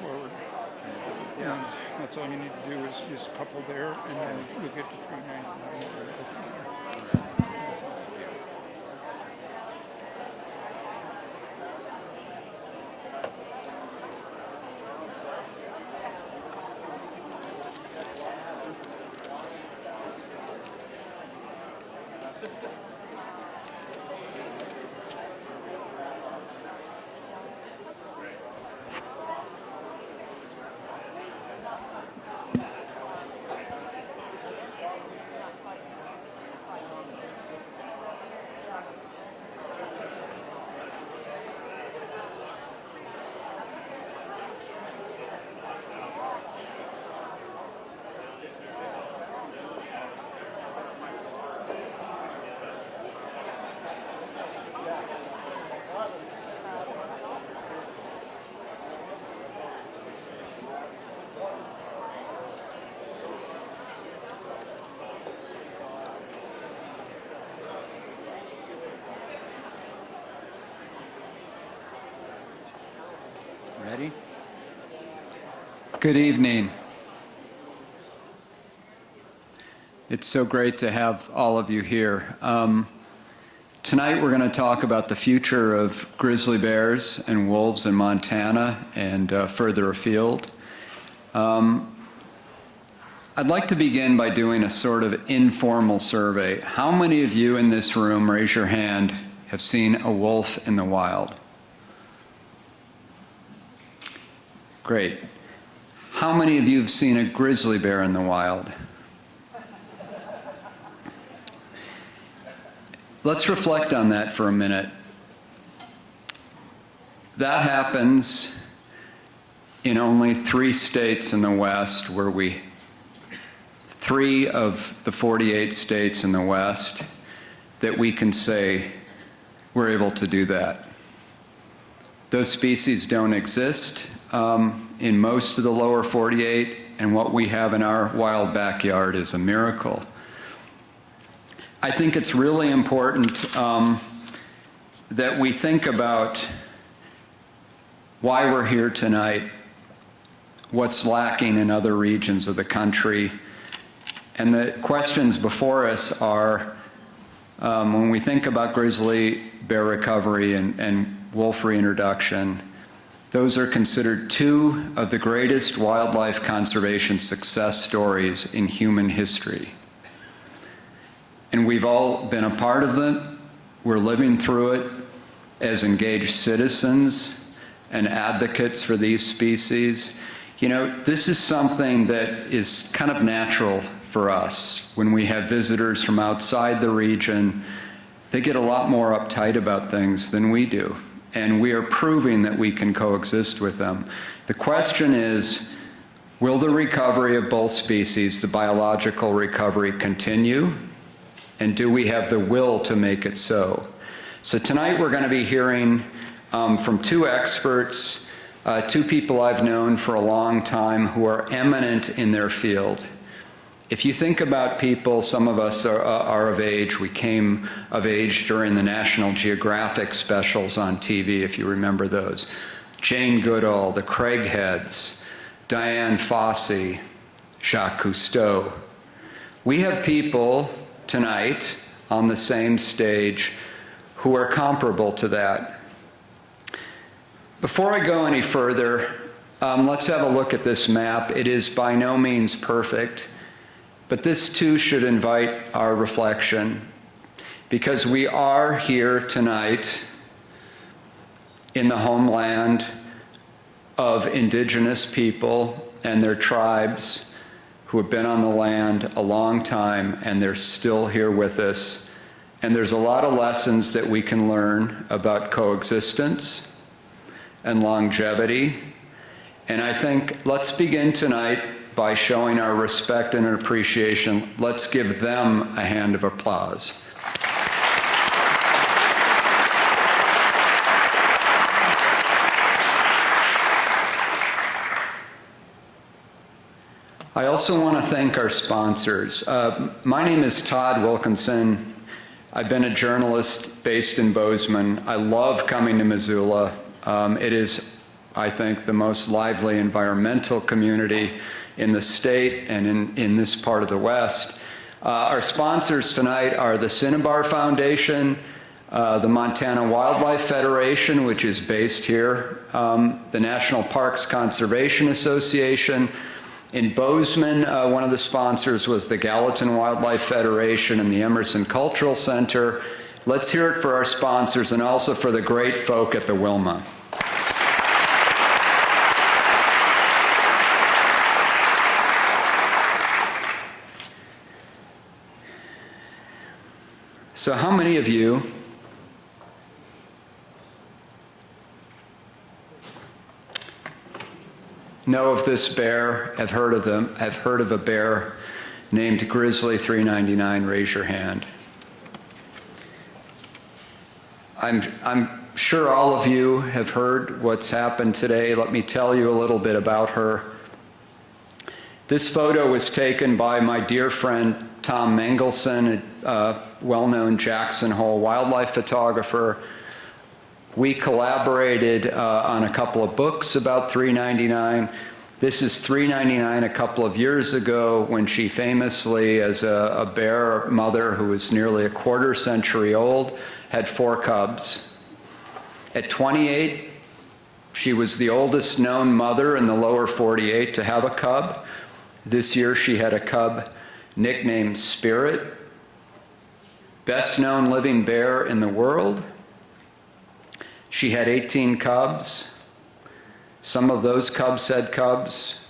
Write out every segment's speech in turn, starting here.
forward. Yeah. And that's all you need to do is a couple there, and then you'll get to 399 and go from there. That's all. Ready? Good evening. It's so great to have all of you here. Tonight we're going to talk about the future of grizzly bears and wolves in Montana and further afield. I'd like to begin by doing a sort of informal survey. How many of you in this room, raise your hand, have seen a wolf in the wild? Great. How many of you have seen a grizzly bear in the wild? Let's reflect on that for a minute. That happens in only 3 states in the West, where 3 of the 48 states in the West that we can say we're able to do that. Those species don't exist in most of the lower 48, and what we have in our wild backyard is a miracle. I think it's really important that we think about why we're here tonight, what's lacking in other regions of the country, and the questions before us are, when we think about grizzly bear recovery and wolf reintroduction, those are considered 2 of the greatest wildlife conservation success stories in human history. And we've all been a part of them. We're living through it as engaged citizens and advocates for these species. You know, this is something that is kind of natural for us. When we have visitors from outside the region, they get a lot more uptight about things than we do. And we are proving that we can coexist with them. The question is, will the recovery of both species, the biological recovery, continue? And do we have the will to make it so? So tonight we're going to be hearing from 2 experts, 2 people I've known for a long time who are eminent in their field. If you think about people, some of us are of age. We came of age during the National Geographic specials on TV, if you remember those. Jane Goodall, the Craigheads, Diane Fossey, Jacques Cousteau. We have people tonight on the same stage who are comparable to that. Before I go any further, let's have a look at this map. It is by no means perfect. But this too should invite our reflection, because we are here tonight in the homeland of indigenous people and their tribes who have been on the land a long time, and they're still here with us. And there's a lot of lessons that we can learn about coexistence and longevity. And I think let's begin tonight by showing our respect and appreciation. Let's give them a hand of applause. I also want to thank our sponsors. My name is Todd Wilkinson. I've been a journalist based in Bozeman. I love coming to Missoula. It is I think, the most lively environmental community in the state and in this part of the West. Our sponsors tonight are the Cinnabar Foundation, the Montana Wildlife Federation, which is based here, the National Parks Conservation Association. In Bozeman, one of the sponsors was the Gallatin Wildlife Federation and the Emerson Cultural Center. Let's hear it for our sponsors and also for the great folk at the Wilma. So how many of you know of this bear, have heard of a bear named Grizzly 399? Raise your hand. I'm sure all of you have heard what's happened today. Let me tell you a little bit about her. This photo was taken by my dear friend Tom Mengelson, a well-known Jackson Hole wildlife photographer. We collaborated on a couple of books about 399. This is 399 a couple of years ago when she famously, as a bear mother who was nearly a quarter century old, had 4 cubs. At 28, she was the oldest known mother in the lower 48 to have a cub. This year she had a cub nicknamed Spirit, best known living bear in the world. She had 18 cubs. Some of those cubs had cubs.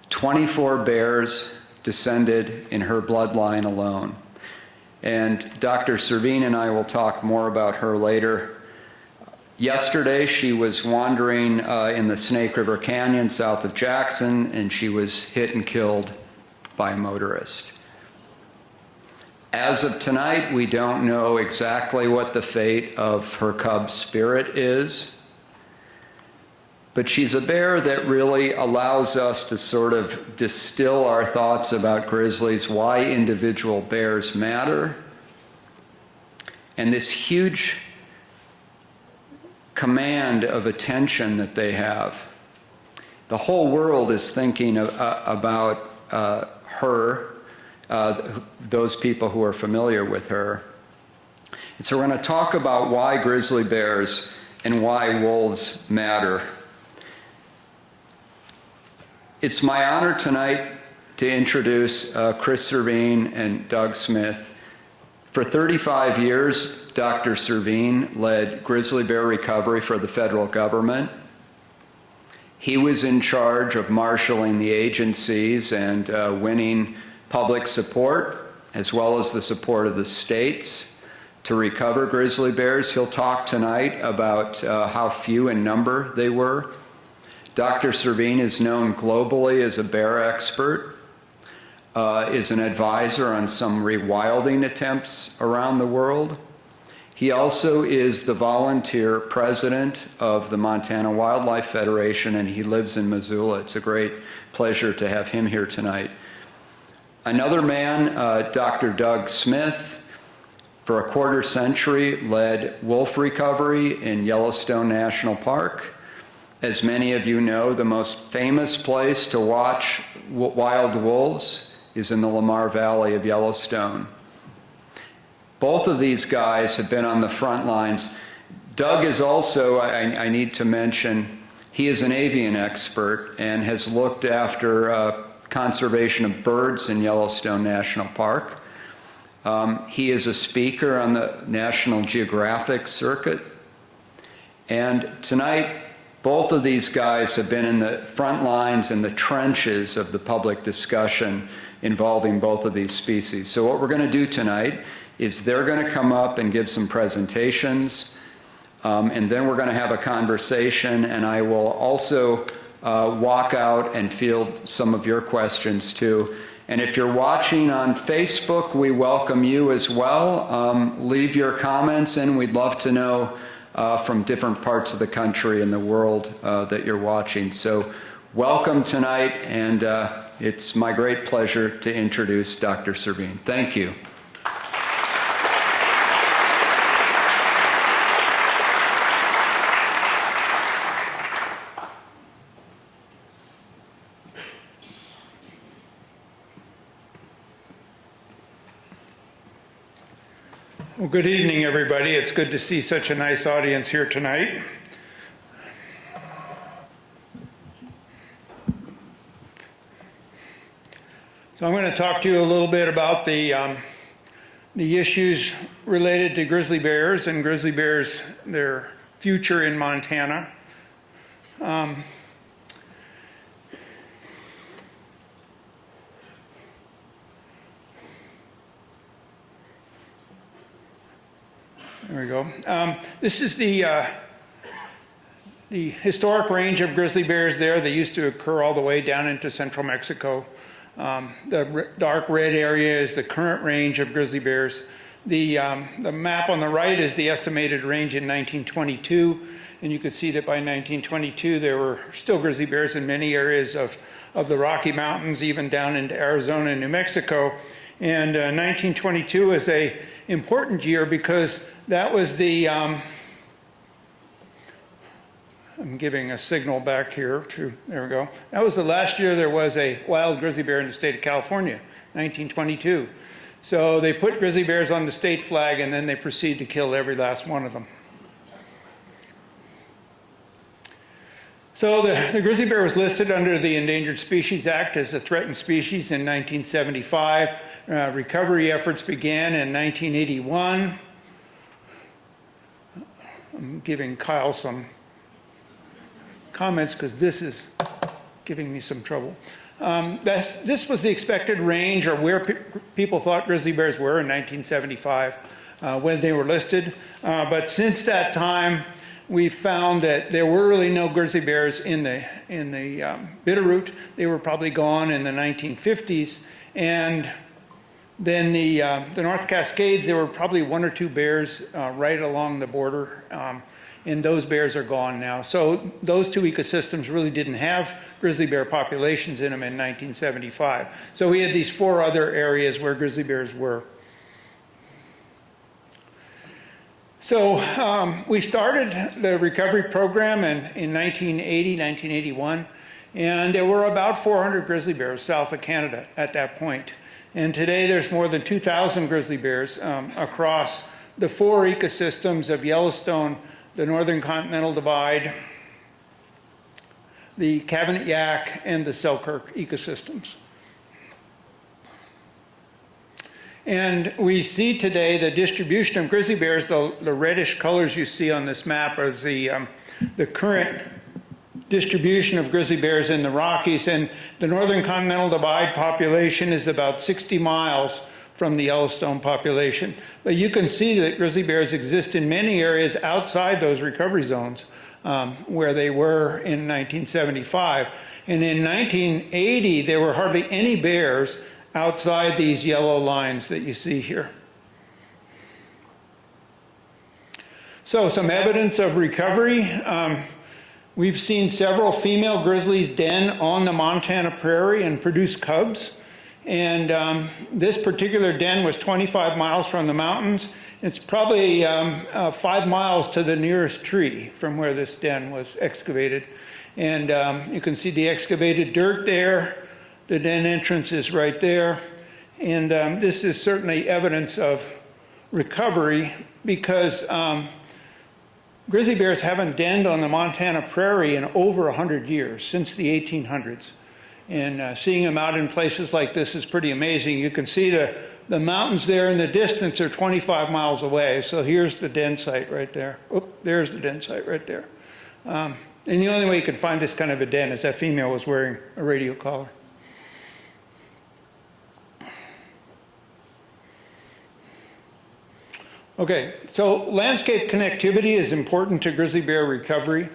24 bears descended in her bloodline alone. And Dr. Servine and I will talk more about her later. Yesterday, she was wandering in the Snake River Canyon south of Jackson, and she was hit and killed by a motorist. As of tonight, we don't know exactly what the fate of her cub Spirit is, but she's a bear that really allows us to sort of distill our thoughts about grizzlies, why individual bears matter, and this huge command of attention that they have. The whole world is thinking about her, those people who are familiar with her. And so we're going to talk about why grizzly bears and why wolves matter. It's my honor tonight to introduce Chris Servine and Doug Smith. For 35 years, Dr. Servine led grizzly bear recovery for the federal government. He was in charge of marshaling the agencies and winning public support, as well as the support of the states, to recover grizzly bears. He'll talk tonight about how few in number they were. Dr. Servine is known globally as a bear expert, is an advisor on some rewilding attempts around the world. He also is the volunteer president of the Montana Wildlife Federation, and he lives in Missoula. It's a great pleasure to have him here tonight. Another man, Dr. Doug Smith, for a quarter century led wolf recovery in Yellowstone National Park. As many of you know, the most famous place to watch wild wolves is in the Lamar Valley of Yellowstone. Both of these guys have been on the front lines. Doug is also, I need to mention, he is an avian expert and has looked after conservation of birds in Yellowstone National Park. He is a speaker on the National Geographic circuit. And tonight, both of these guys have been in the front lines, in the trenches of the public discussion involving both of these species. So what we're going to do tonight is they're going to come up and give some presentations, and then we're going to have a conversation, and I will also walk out and field some of your questions too. And if you're watching on Facebook, we welcome you as well. Leave your comments, and we'd love to know from different parts of the country and the world that you're watching. So welcome tonight, and it's my great pleasure to introduce Dr. Servine. Thank you. Well, good evening, everybody. It's good to see such a nice audience here tonight. So I'm going to talk to you a little bit about the issues related to grizzly bears and grizzly bears, their future in Montana. There we go. This is the historic range of grizzly bears there. They used to occur all the way down into central Mexico. The dark red area is the current range of grizzly bears. The map on the right is the estimated range in 1922, and you could see that by 1922 there were still grizzly bears in many areas of the Rocky Mountains, even down into Arizona and New Mexico. And 1922 is an important year because that was the, I'm giving a signal back here to, there we go. That was the last year there was a wild grizzly bear in the state of California, 1922. So they put grizzly bears on the state flag and then they proceed to kill every last one of them. So the grizzly bear was listed under the Endangered Species Act as a threatened species in 1975. Recovery efforts began in 1981. I'm giving Kyle some comments because this is giving me some trouble. This was the expected range or where people thought grizzly bears were in 1975 when they were listed. But since that time, we found that there were really no grizzly bears in the Bitterroot. They were probably gone in the 1950s. And then the North Cascades, there were probably one or two bears right along the border. And those bears are gone now. So those two ecosystems really didn't have grizzly bear populations in them in 1975. So we had these four other areas where grizzly bears were. So we started the recovery program in 1980, 1981, and there were about 400 grizzly bears south of Canada at that point. And today there's more than 2,000 grizzly bears across the four ecosystems of Yellowstone, the Northern Continental Divide, the Cabinet Yaak, and the Selkirk ecosystems. And we see today the distribution of grizzly bears. The reddish colors you see on this map are the current distribution of grizzly bears in the Rockies. And the Northern Continental Divide population is about 60 miles from the Yellowstone population. But you can see that grizzly bears exist in many areas outside those recovery zones where they were in 1975. And in 1980, there were hardly any bears outside these yellow lines that you see here. So some evidence of recovery. We've seen several female grizzlies den on the Montana prairie and produce cubs. And this particular den was 25 miles from the mountains. It's probably 5 miles to the nearest tree from where this den was excavated. And you can see the excavated dirt there. The den entrance is right there. And this is certainly evidence of recovery because grizzly bears haven't denned on the Montana prairie in over 100 years, since the 1800s. And seeing them out in places like this is pretty amazing. You can see the mountains there in the distance are 25 miles away. So here's the den site right there. Oop, there's the den site right there. And the only way you can find this kind of a den is that female was wearing a radio collar. Okay, so landscape connectivity is important to grizzly bear recovery.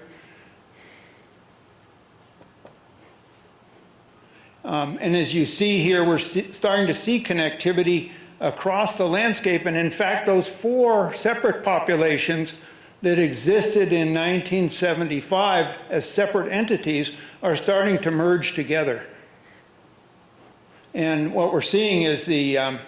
And as you see here, we're starting to see connectivity across the landscape. And in fact, those four separate populations that existed in 1975 as separate entities are starting to merge together. And what we're seeing is a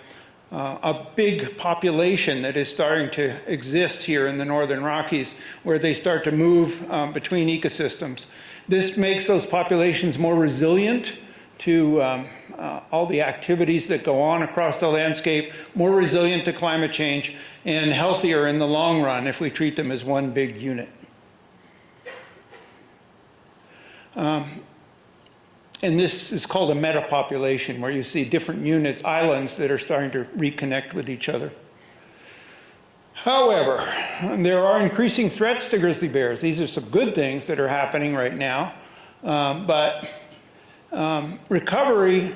big population that is starting to exist here in the Northern Rockies, where they start to move between ecosystems. This makes those populations more resilient to all the activities that go on across the landscape, more resilient to climate change, and healthier in the long run if we treat them as one big unit. And this is called a metapopulation, where you see different units, islands, that are starting to reconnect with each other. However, there are increasing threats to grizzly bears. These are some good things that are happening right now, but recovery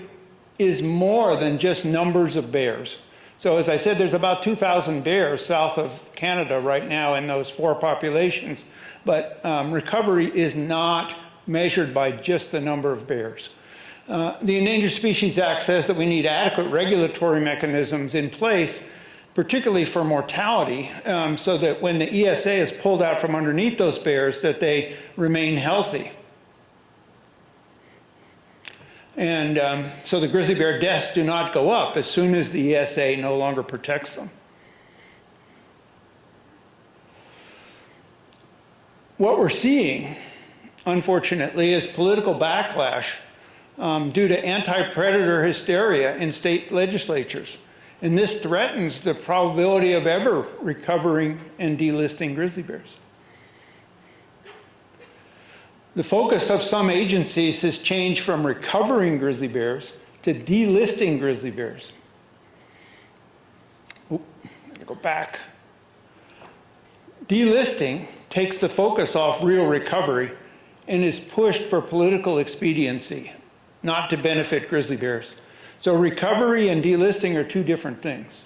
is more than just numbers of bears. So as I said, there's about 2,000 bears south of Canada right now in those 4 populations, but recovery is not measured by just the number of bears. The Endangered Species Act says that we need adequate regulatory mechanisms in place, particularly for mortality, so that when the ESA is pulled out from underneath those bears, that they remain healthy. And so the grizzly bear deaths do not go up as soon as the ESA no longer protects them. What we're seeing, unfortunately, is political backlash due to anti-predator hysteria in state legislatures. And this threatens the probability of ever recovering and delisting grizzly bears. The focus of some agencies has changed from recovering grizzly bears to delisting grizzly bears. Oop, let me go back. Delisting takes the focus off real recovery and is pushed for political expediency, not to benefit grizzly bears. So recovery and delisting are 2 different things.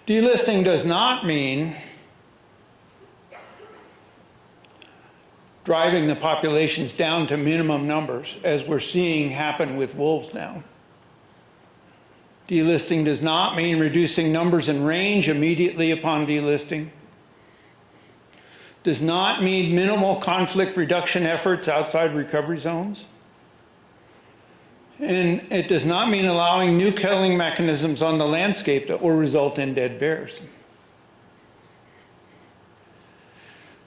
Delisting does not mean driving the populations down to minimum numbers, as we're seeing happen with wolves now. Delisting does not mean reducing numbers and range immediately upon delisting. Does not mean minimal conflict reduction efforts outside recovery zones. And it does not mean allowing new killing mechanisms on the landscape that will result in dead bears.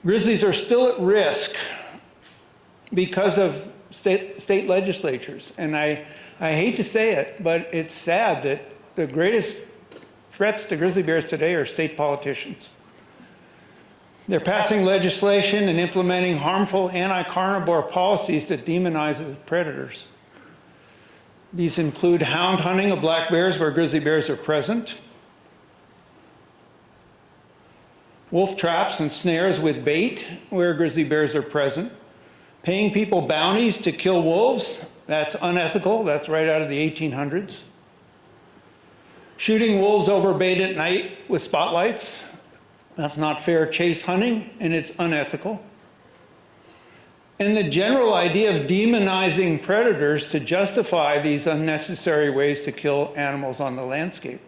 Grizzlies are still at risk because of state legislatures. And I hate to say it, but it's sad that the greatest threats to grizzly bears today are state politicians. They're passing legislation and implementing harmful anti-carnivore policies that demonize predators. These include hound hunting of black bears where grizzly bears are present, wolf traps and snares with bait where grizzly bears are present, paying people bounties to kill wolves, that's unethical, that's right out of the 1800s, shooting wolves over bait at night with spotlights, that's not fair chase hunting and it's unethical. And the general idea of demonizing predators to justify these unnecessary ways to kill animals on the landscape.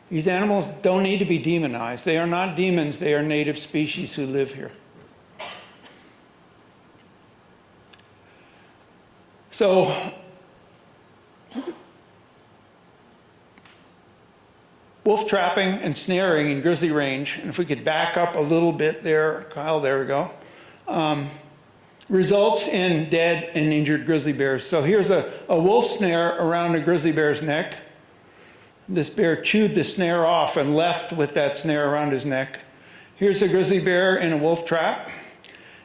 These animals don't need to be demonized. They are not demons, they are native species who live here. So, wolf trapping and snaring in grizzly range, and if we could back up a little bit there, Kyle, there we go, results in dead and injured grizzly bears. So here's a wolf snare around a grizzly bear's neck. This bear chewed the snare off and left with that snare around his neck. Here's a grizzly bear in a wolf trap.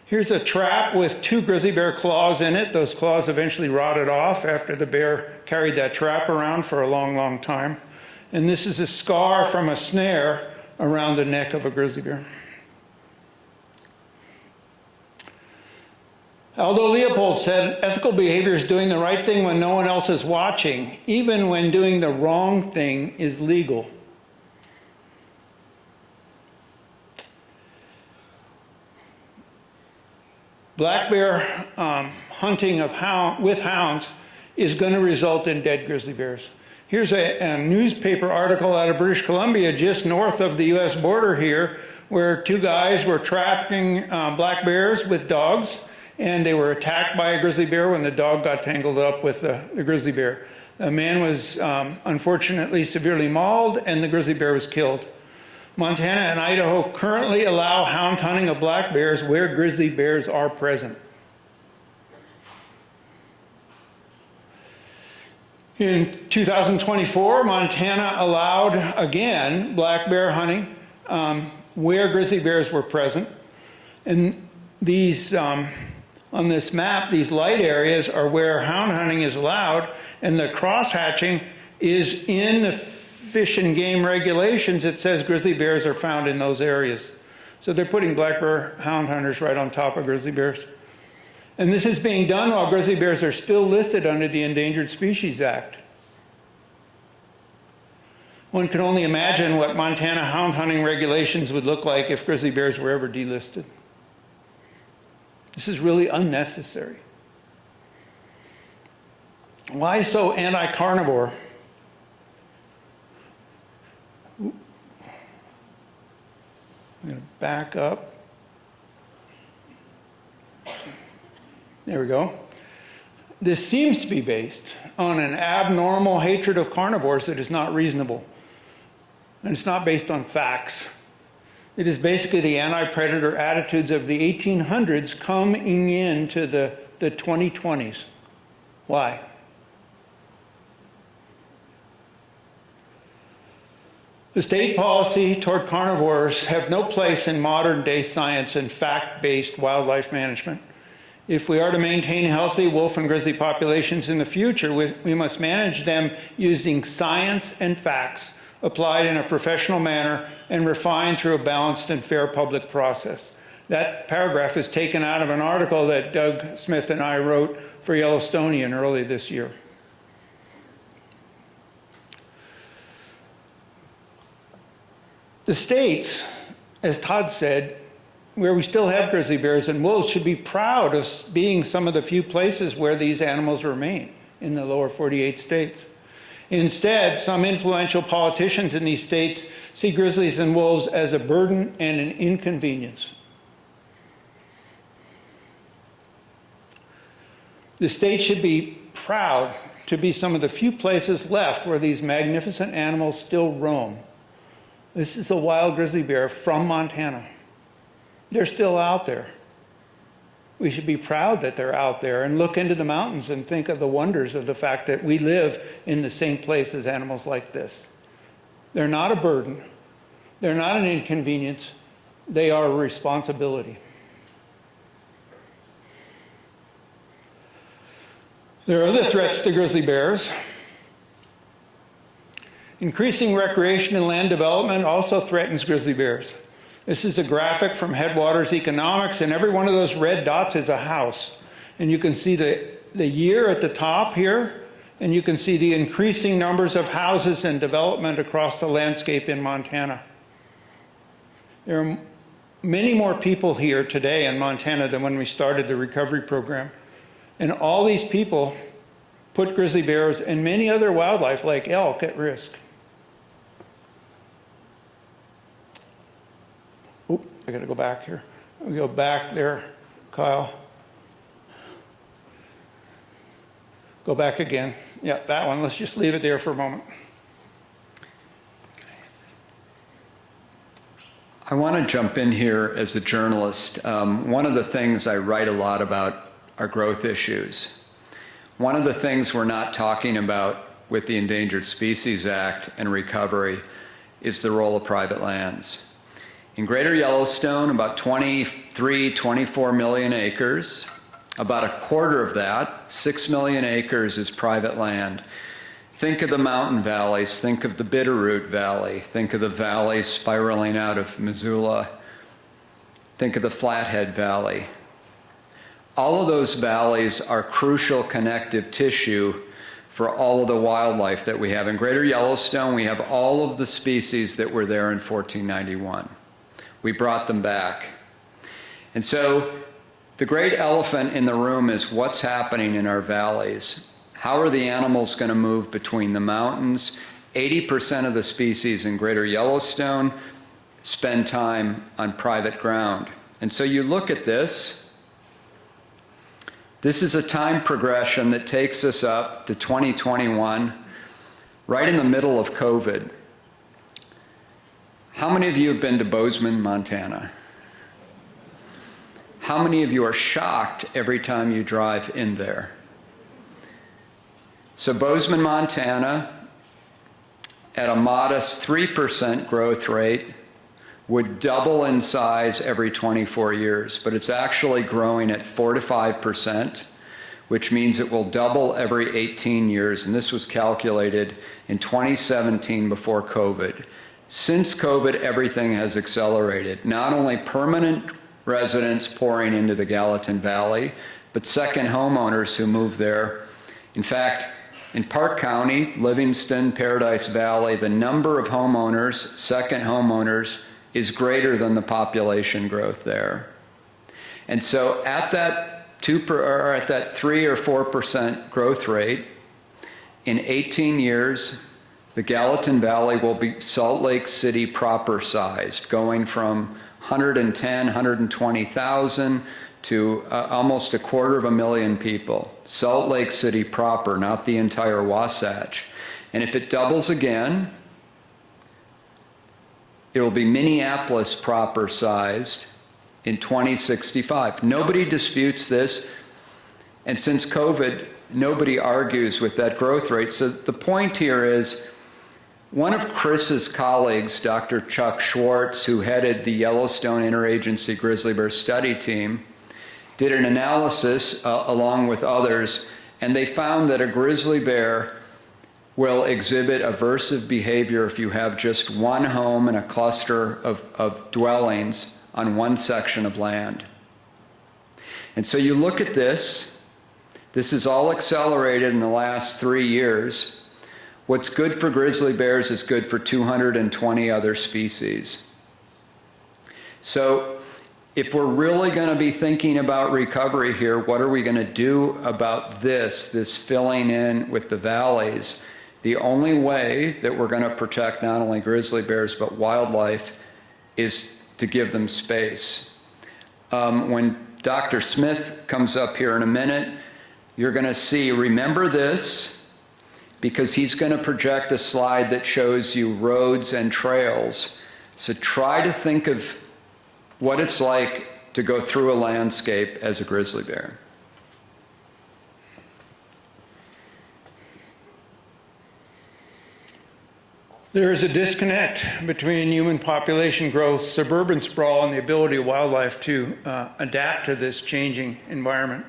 Here's a trap with 2 grizzly bear claws in it. Those claws eventually rotted off after the bear carried that trap around for a long, long time. And this is a scar from a snare around the neck of a grizzly bear. Aldo Leopold said, ethical behavior is doing the right thing when no one else is watching, even when doing the wrong thing is legal. Black bear hunting with hounds is going to result in dead grizzly bears. Here's a newspaper article out of British Columbia, just north of the US border here, where 2 guys were trapping black bears with dogs, and they were attacked by a grizzly bear when the dog got tangled up with the grizzly bear. The man was unfortunately severely mauled, and the grizzly bear was killed. Montana and Idaho currently allow hound hunting of black bears where grizzly bears are present. In 2024, Montana allowed, again, black bear hunting where grizzly bears were present. And these, on this map, these light areas are where hound hunting is allowed, and the cross-hatching is in the Fish and Game regulations. It says grizzly bears are found in those areas. So they're putting black bear hound hunters right on top of grizzly bears. And this is being done while grizzly bears are still listed under the Endangered Species Act. One can only imagine what Montana hound hunting regulations would look like if grizzly bears were ever delisted. This is really unnecessary. Why so anti-carnivore? I'm going to back up. There we go. This seems to be based on an abnormal hatred of carnivores that is not reasonable. And it's not based on facts. It is basically the anti-predator attitudes of the 1800s coming into the 2020s. Why? The state policy toward carnivores have no place in modern day science and fact-based wildlife management. If we are to maintain healthy wolf and grizzly populations in the future, we must manage them using science and facts applied in a professional manner and refined through a balanced and fair public process. That paragraph is taken out of an article that Doug Smith and I wrote for Yellowstonian early this year. The states, as Todd said, where we still have grizzly bears and wolves should be proud of being some of the few places where these animals remain in the lower 48 states. Instead, some influential politicians in these states see grizzlies and wolves as a burden and an inconvenience. The state should be proud to be some of the few places left where these magnificent animals still roam. This is a wild grizzly bear from Montana. They're still out there. We should be proud that they're out there and look into the mountains and think of the wonders of the fact that we live in the same place as animals like this. They're not a burden. They're not an inconvenience. They are a responsibility. There are other threats to grizzly bears. Increasing recreation and land development also threatens grizzly bears. This is a graphic from Headwaters Economics, and every one of those red dots is a house. And you can see the year at the top here, and you can see the increasing numbers of houses and development across the landscape in Montana. There are many more people here today in Montana than when we started the recovery program. And all these people put grizzly bears and many other wildlife like elk at risk. Oop, I gotta go back here. We go back there, Kyle. Go back again. Yeah, that one. Let's just leave it there for a moment. I want to jump in here as a journalist. One of the things I write a lot about are growth issues. One of the things we're not talking about with the Endangered Species Act and recovery is the role of private lands. In Greater Yellowstone, about 24 million acres. About a quarter of that, 6 million acres, is private land. Think of the mountain valleys, think of the Bitterroot Valley, think of the valleys spiraling out of Missoula, think of the Flathead Valley. All of those valleys are crucial connective tissue for all of the wildlife that we have. In Greater Yellowstone, we have all of the species that were there in 1491. We brought them back. And so the great elephant in the room is what's happening in our valleys. How are the animals going to move between the mountains? 80% of the species in Greater Yellowstone spend time on private ground. And so you look at this. This is a time progression that takes us up to 2021, right in the middle of COVID. How many of you have been to Bozeman, Montana? How many of you are shocked every time you drive in there? So Bozeman, Montana, at a modest 3% growth rate, would double in size every 24 years, but it's actually growing at 4 to 5%, which means it will double every 18 years, and this was calculated in 2017 before COVID. Since COVID, everything has accelerated. Not only permanent residents pouring into the Gallatin Valley, but second homeowners who move there. In fact, in Park County, Livingston, Paradise Valley, the number of homeowners, second homeowners, is greater than the population growth there. And so at that 3 or 4% growth rate, in 18 years, the Gallatin Valley will be Salt Lake City proper sized, going from 110, 120,000 to almost 250,000 people. Salt Lake City proper, not the entire Wasatch. And if it doubles again, it will be Minneapolis proper sized in 2065. Nobody disputes this. And since COVID, nobody argues with that growth rate. So the point here is, one of Chris's colleagues, Dr. Chuck Schwartz, who headed the Yellowstone Interagency Grizzly Bear Study Team, did an analysis along with others, and they found that a grizzly bear will exhibit aversive behavior if you have just one home and a cluster of dwellings on one section of land. And so you look at this is all accelerated in the last 3 years. What's good for grizzly bears is good for 220 other species. So if we're really going to be thinking about recovery here, what are we going to do about this filling in with the valleys? The only way that we're going to protect not only grizzly bears but wildlife is to give them space. When Dr. Smith comes up here in a minute, you're going to see, remember this, because he's going to project a slide that shows you roads and trails. So try to think of what it's like to go through a landscape as a grizzly bear. There is a disconnect between human population growth, suburban sprawl, and the ability of wildlife to adapt to this changing environment.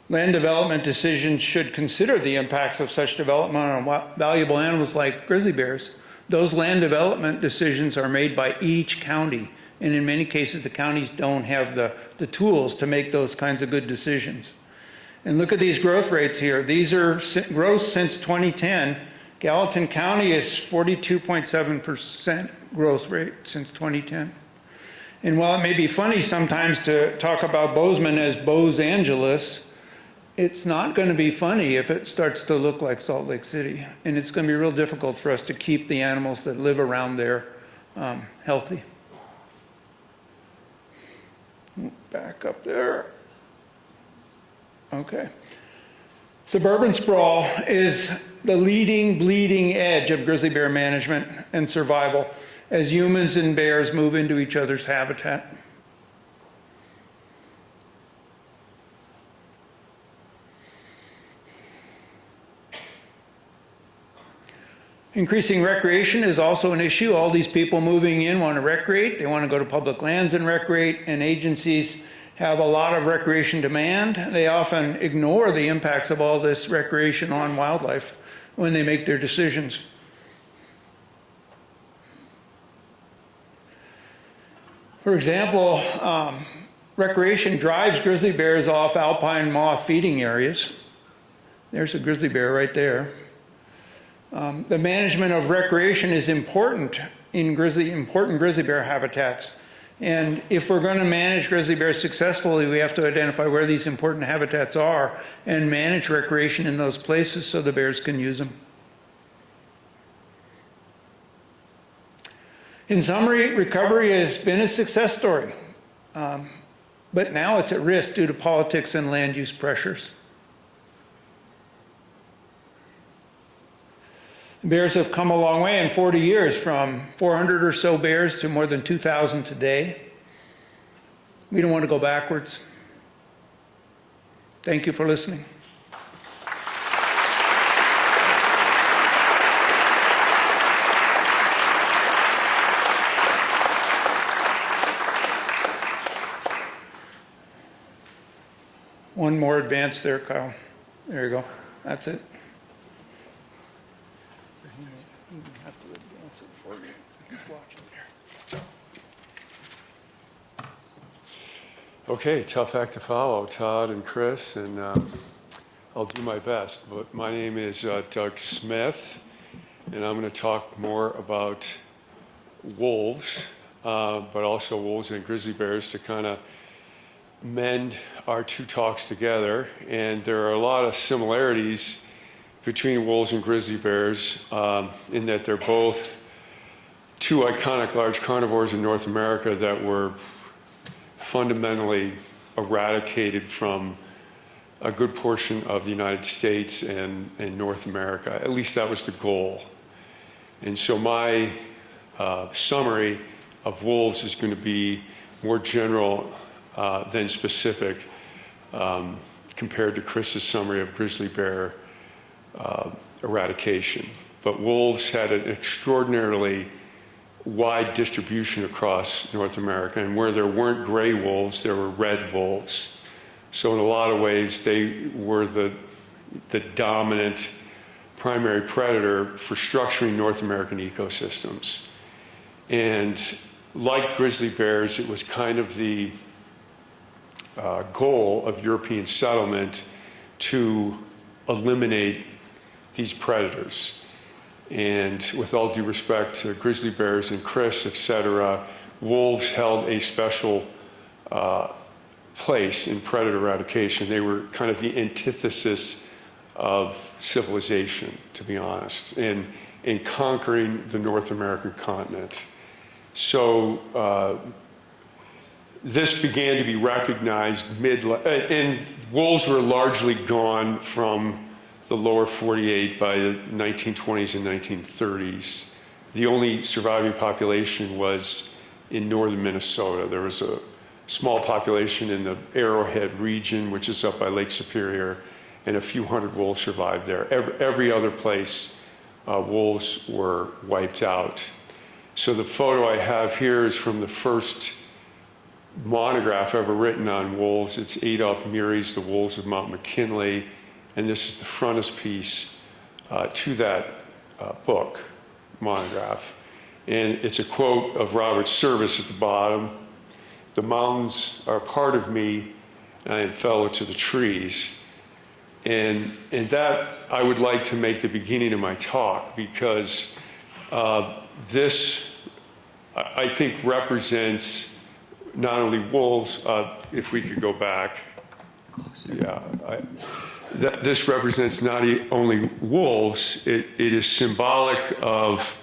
Land development decisions should consider the impacts of such development on valuable animals like grizzly bears. Those land development decisions are made by each county, and in many cases the counties don't have the tools to make those kinds of good decisions. And look at these growth rates here. These are growth since 2010. Gallatin County is 42.7% growth rate since 2010. And while it may be funny sometimes to talk about Bozeman as Bose Angeles, it's not going to be funny if it starts to look like Salt Lake City. And it's going to be real difficult for us to keep the animals that live around there healthy. Back up there. Okay. Suburban sprawl is the leading bleeding edge of grizzly bear management and survival as humans and bears move into each other's habitat. Increasing recreation is also an issue. All these people moving in want to recreate. They want to go to public lands and recreate, and agencies have a lot of recreation demand. They often ignore the impacts of all this recreation on wildlife when they make their decisions. For example, recreation drives grizzly bears off alpine moth feeding areas. There's a grizzly bear right there. The management of recreation is important in important grizzly bear habitats. And if we're going to manage grizzly bears successfully, we have to identify where these important habitats are and manage recreation in those places so the bears can use them. In summary, recovery has been a success story, but now it's at risk due to politics and land use pressures. The bears have come a long way in 40 years, from 400 or so bears to more than 2,000 today. We don't want to go backwards. Thank you for listening. One more advance there, Kyle. There you go. That's it. You have to advance it for me. He's watching there. Okay, tough act to follow, Todd and Chris, and I'll do my best. But my name is Doug Smith, and I'm going to talk more about wolves, but also wolves and grizzly bears to kind of mend our two talks together. And there are a lot of similarities between wolves and grizzly bears in that they're both two iconic large carnivores in North America that were fundamentally eradicated from a good portion of the United States and North America. At least that was the goal. And so my summary of wolves is going to be more general than specific compared to Chris's summary of grizzly bear eradication. But wolves had an extraordinarily wide distribution across North America, and where there weren't gray wolves, there were red wolves. So in a lot of ways, they were the dominant primary predator for structuring North American ecosystems. And like grizzly bears, it was kind of the goal of European settlement to eliminate these predators. And with all due respect to grizzly bears and Chris, et cetera, wolves held a special place in predator eradication. They were kind of the antithesis of civilization, to be honest, in conquering the North American continent. So this began to be recognized and wolves were largely gone from the lower 48 by the 1920s and 1930s. The only surviving population was in northern Minnesota. There was a small population in the Arrowhead region, which is up by Lake Superior, and a few hundred wolves survived there. Every other place, wolves were wiped out. So the photo I have here is from the first monograph ever written on wolves. It's Adolph Murray's The Wolves of Mount McKinley, and this is the frontispiece to that book, monograph. And it's a quote of Robert Service at the bottom: "The mountains are part of me, and I am fellow to the trees." And that I would like to make the beginning of my talk, because this, I think, represents not only wolves, if we could go back. Yeah, this represents not only wolves, it is symbolic of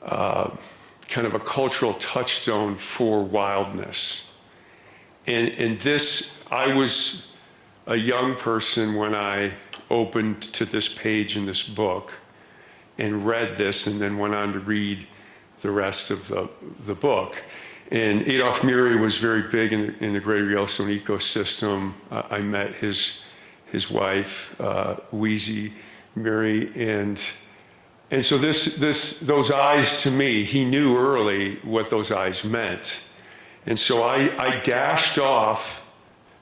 kind of a cultural touchstone for wildness. And this, I was a young person when I opened to this page in this book and read this, and then went on to read the rest of the book. And Adolph Murray was very big in the greater Yellowstone ecosystem. I met his wife, Wheezy Murray, and so those eyes, to me, he knew early what those eyes meant. And so I dashed off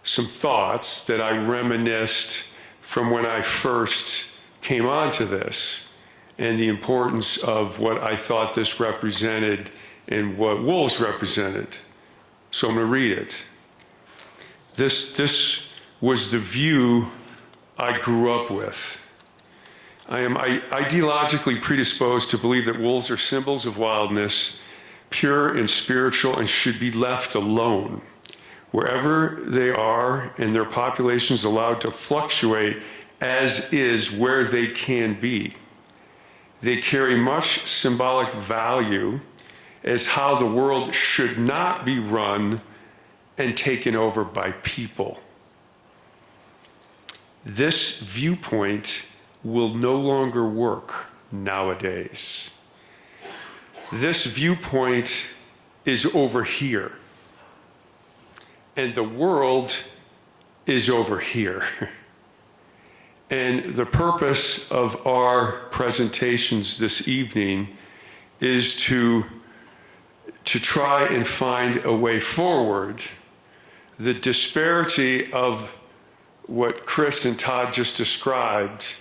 some thoughts that I reminisced from when I first came onto this, and the importance of what I thought this represented and what wolves represented. So I'm going to read it. This was the view I grew up with. I am ideologically predisposed to believe that wolves are symbols of wildness, pure and spiritual, and should be left alone. Wherever they are, and their populations allowed to fluctuate as is where they can be. They carry much symbolic value as how the world should not be run and taken over by people. This viewpoint will no longer work nowadays. This viewpoint is over here, and the world is over here. And the purpose of our presentations this evening is to try and find a way forward. The disparity of what Chris and Todd just described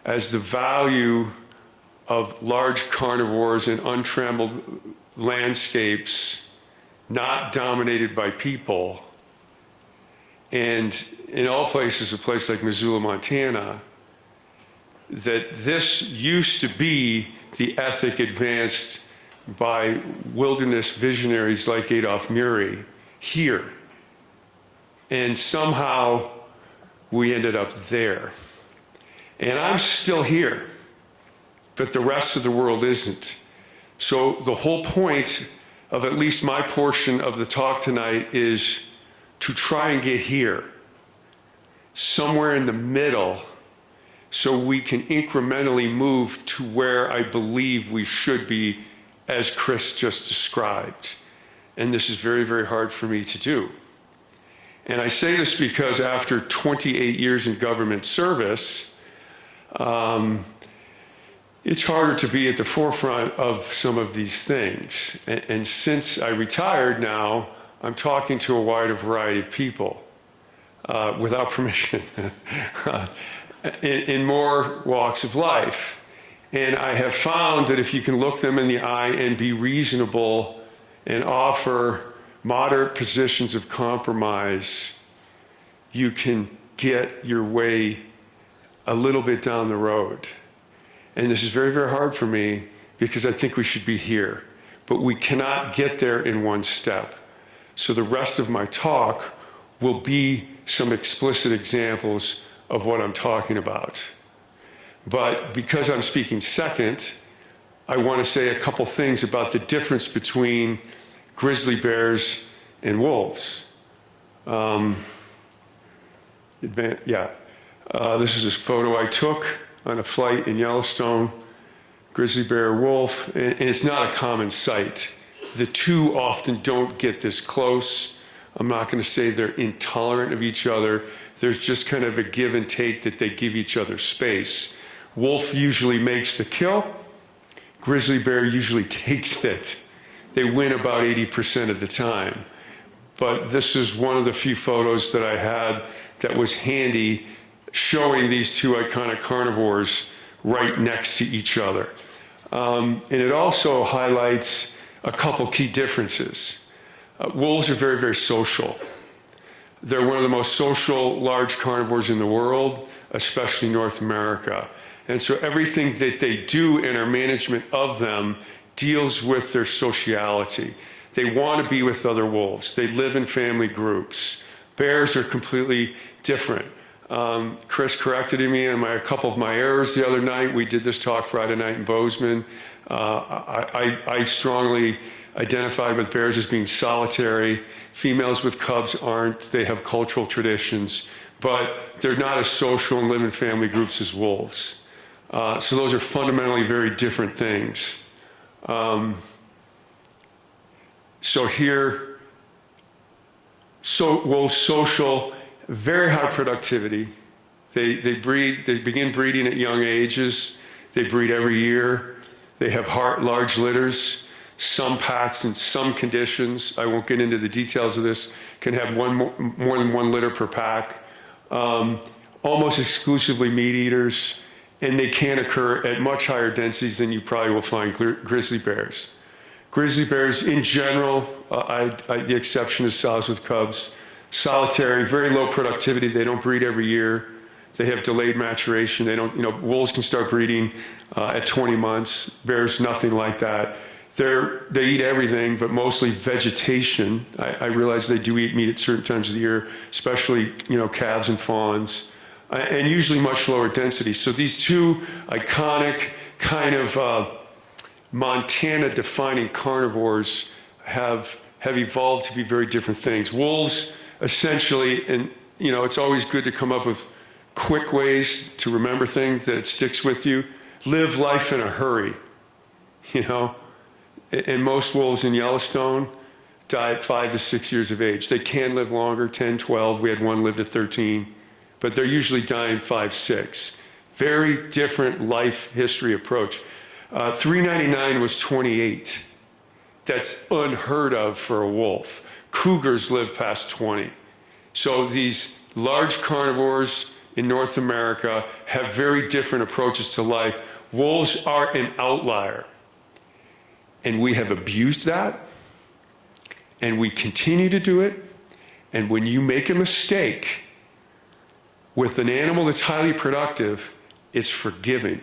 as the value of large carnivores in untrammeled landscapes not dominated by people, and in all places, a place like Missoula, Montana, that this used to be the ethic advanced by wilderness visionaries like Adolph Murray here. And somehow we ended up there. And I'm still here, but the rest of the world isn't. So the whole point of at least my portion of the talk tonight is to try and get here, somewhere in the middle, so we can incrementally move to where I believe we should be, as Chris just described. And this is very, very hard for me to do. And I say this because after 28 years in government service, it's harder to be at the forefront of some of these things. And since I retired now, I'm talking to a wider variety of people without permission in more walks of life. And I have found that if you can look them in the eye and be reasonable and offer moderate positions of compromise, you can get your way a little bit down the road. And this is very, very hard for me because I think we should be here. But we cannot get there in one step. So the rest of my talk will be some explicit examples of what I'm talking about. But because I'm speaking second, I want to say a couple things about the difference between grizzly bears and wolves. This is a photo I took on a flight in Yellowstone, grizzly bear, wolf, and it's not a common sight. The two often don't get this close. I'm not going to say they're intolerant of each other. There's just kind of a give and take that they give each other space. Wolf usually makes the kill. Grizzly bear usually takes it. They win about 80% of the time. But this is one of the few photos that I had that was handy, showing these two iconic carnivores right next to each other. And it also highlights a couple key differences. Wolves are very, very social. They're one of the most social large carnivores in the world, especially North America. And so everything that they do in our management of them deals with their sociality. They want to be with other wolves. They live in family groups. Bears are completely different. Chris corrected me on a couple of my errors the other night. We did this talk Friday night in Bozeman. I strongly identified with bears as being solitary. Females with cubs aren't. They have cultural traditions, but they're not as social and live in family groups as wolves. So those are fundamentally very different things. So here, wolves social, very high productivity. They begin breeding at young ages. They breed every year. They have large litters. Some packs in some conditions, I won't get into the details of this, can have more than one litter per pack. Almost exclusively meat eaters, and they can occur at much higher densities than you probably will find grizzly bears. Grizzly bears in general, the exception is sows with cubs. Solitary, very low productivity. They don't breed every year. They have delayed maturation. They don't, wolves can start breeding at 20 months. Bears, nothing like that. They eat everything, but mostly vegetation. I realize they do eat meat at certain times of the year, especially, calves and fawns, and usually much lower density. So these two iconic kind of Montana-defining carnivores have evolved to be very different things. Wolves, essentially, and it's always good to come up with quick ways to remember things that it sticks with you. Live life in a hurry, And most wolves in Yellowstone die at 5 to 6 years of age. They can live longer, 10, 12. We had one lived at 13, but they're usually dying 5, 6. Very different life history approach. 399 was 28. That's unheard of for a wolf. Cougars live past 20. So these large carnivores in North America have very different approaches to life. Wolves are an outlier. And we have abused that, and we continue to do it. And when you make a mistake with an animal that's highly productive, it's forgiving.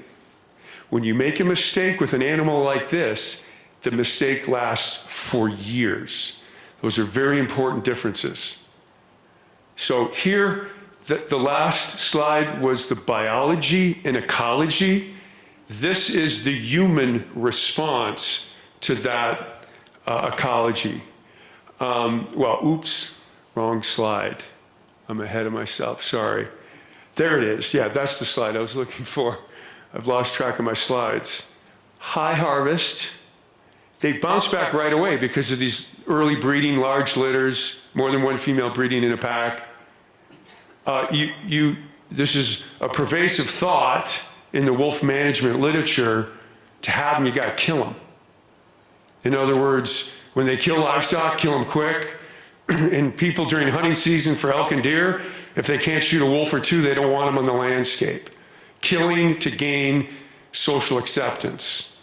When you make a mistake with an animal like this, the mistake lasts for years. Those are very important differences. So here, the last slide was the biology and ecology. This is the human response to that ecology. Oops, wrong slide. I'm ahead of myself, sorry. There it is, yeah, that's the slide I was looking for. I've lost track of my slides. High harvest, they bounce back right away because of these early breeding, large litters, more than one female breeding in a pack. This is a pervasive thought in the wolf management literature. To have them, you gotta kill them. In other words, when they kill livestock, kill them quick. And people during hunting season for elk and deer, if they can't shoot a wolf or two, they don't want them on the landscape. Killing to gain social acceptance.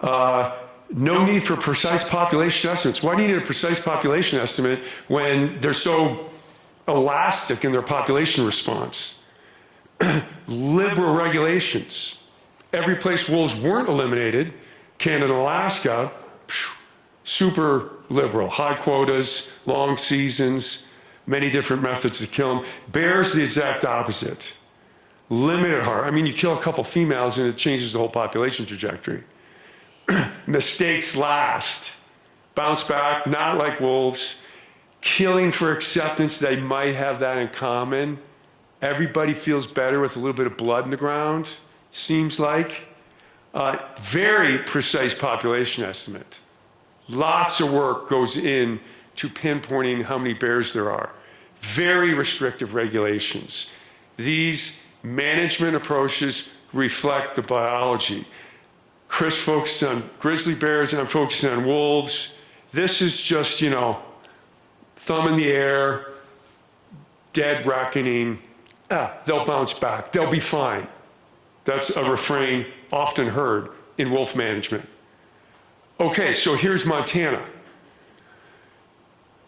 No need for precise population estimates. Why do you need a precise population estimate when they're so elastic in their population response? Liberal regulations. Every place wolves weren't eliminated, Canada and Alaska, super liberal, high quotas, long seasons, many different methods to kill them. Bears, the exact opposite. Limited harvest. I mean, you kill a couple females and it changes the whole population trajectory. Mistakes last. Bounce back, not like wolves. Killing for acceptance, they might have that in common. Everybody feels better with a little bit of blood in the ground, seems like. Very precise population estimate. Lots of work goes in to pinpointing how many bears there are. Very restrictive regulations. These management approaches reflect the biology. Chris focused on grizzly bears, and I'm focusing on wolves. This is just, thumb in the air, dead reckoning. They'll bounce back. They'll be fine. That's a refrain often heard in wolf management. Okay, so here's Montana.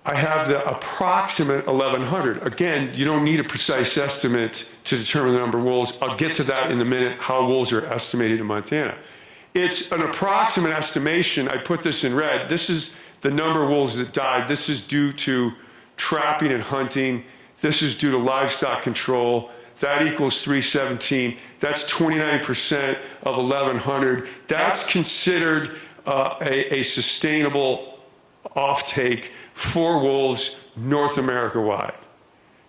I have the approximate 1,100. Again, you don't need a precise estimate to determine the number of wolves. I'll get to that in a minute, how wolves are estimated in Montana. It's an approximate estimation. I put this in red. This is the number of wolves that died. This is due to trapping and hunting. This is due to livestock control. That equals 317. That's 29% of 1,100. That's considered a sustainable offtake for wolves North America-wide.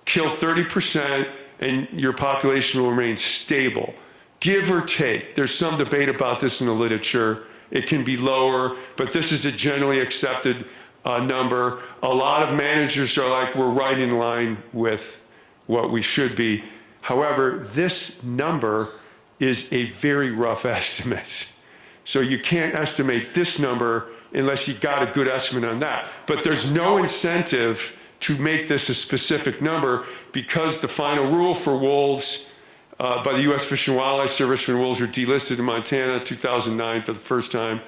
Kill 30% and your population will remain stable. Give or take. There's some debate about this in the literature. It can be lower, but this is a generally accepted number. A lot of managers are like, we're right in line with what we should be. However, this number is a very rough estimate. So you can't estimate this number unless you got a good estimate on that. But there's no incentive to make this a specific number because the final rule for wolves by the U.S. Fish and Wildlife Service when wolves were delisted in Montana 2009 for the first time.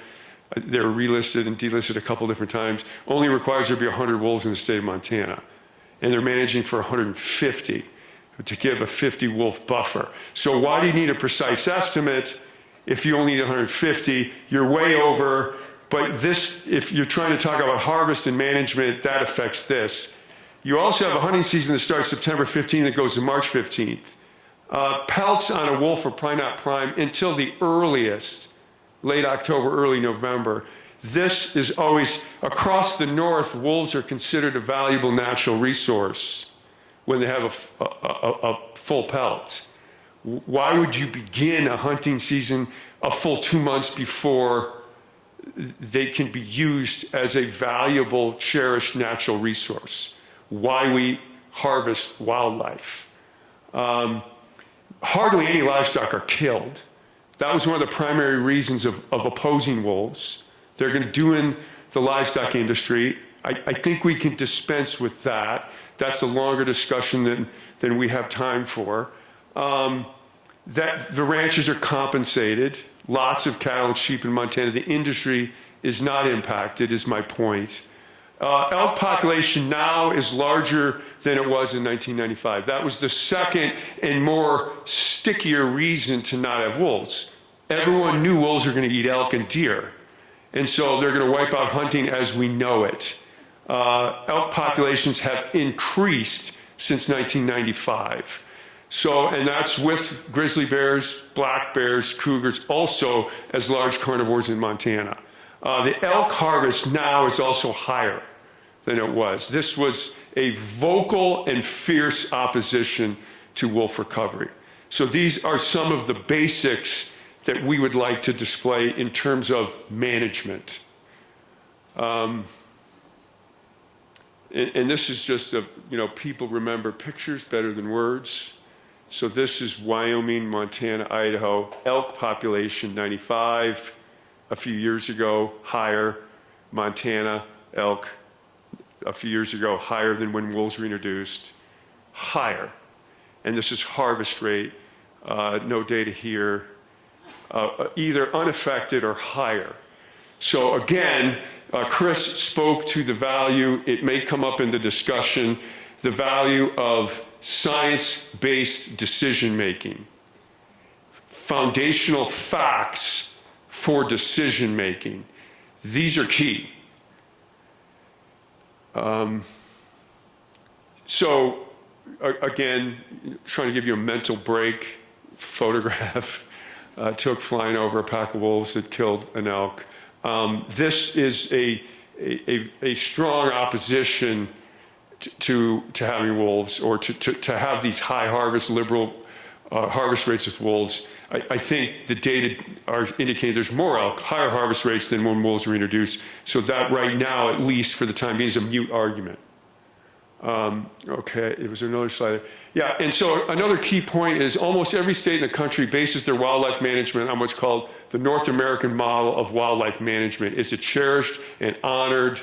They were relisted and delisted a couple different times. Only requires there be 100 wolves in the state of Montana. And they're managing for 150 to give a 50 wolf buffer. So why do you need a precise estimate if you only need 150? You're way over, but this, if you're trying to talk about harvest and management, that affects this. You also have a hunting season that starts September 15th and goes to March 15th. Pelts on a wolf are probably not prime until the earliest, late October, early November. This is always, across the north, wolves are considered a valuable natural resource when they have a full pelt. Why would you begin a hunting season a full 2 months before they can be used as a valuable, cherished natural resource? Why we harvest wildlife. Hardly any livestock are killed. That was one of the primary reasons of opposing wolves. They're going to do in the livestock industry. I think we can dispense with that. That's a longer discussion than we have time for. That the ranchers are compensated. Lots of cattle and sheep in Montana. The industry is not impacted, is my point. Elk population now is larger than it was in 1995. That was the second and more stickier reason to not have wolves. Everyone knew wolves are going to eat elk and deer. And so they're going to wipe out hunting as we know it. Elk populations have increased since 1995. So, and that's with grizzly bears, black bears, cougars, also as large carnivores in Montana. The elk harvest now is also higher than it was. This was a vocal and fierce opposition to wolf recovery. So these are some of the basics that we would like to display in terms of management. And this is just people remember pictures better than words. So this is Wyoming, Montana, Idaho, elk population 95, a few years ago, higher. Montana, elk, a few years ago, higher than when wolves were introduced, higher. And this is harvest rate, no data here, either unaffected or higher. So again, Chris spoke to the value, it may come up in the discussion, the value of science-based decision-making, foundational facts for decision-making. These are key. So again, trying to give you a mental break, photograph took flying over a pack of wolves that killed an elk. This is a strong opposition to having wolves, or to have these high harvest, liberal harvest rates with wolves. I think the data are indicating there's more elk, higher harvest rates than when wolves were introduced. So that right now, at least for the time being, is a mute argument. Okay, it was another slide. Yeah, and so another key point is almost every state in the country bases their wildlife management on what's called the North American model of wildlife management. It's a cherished and honored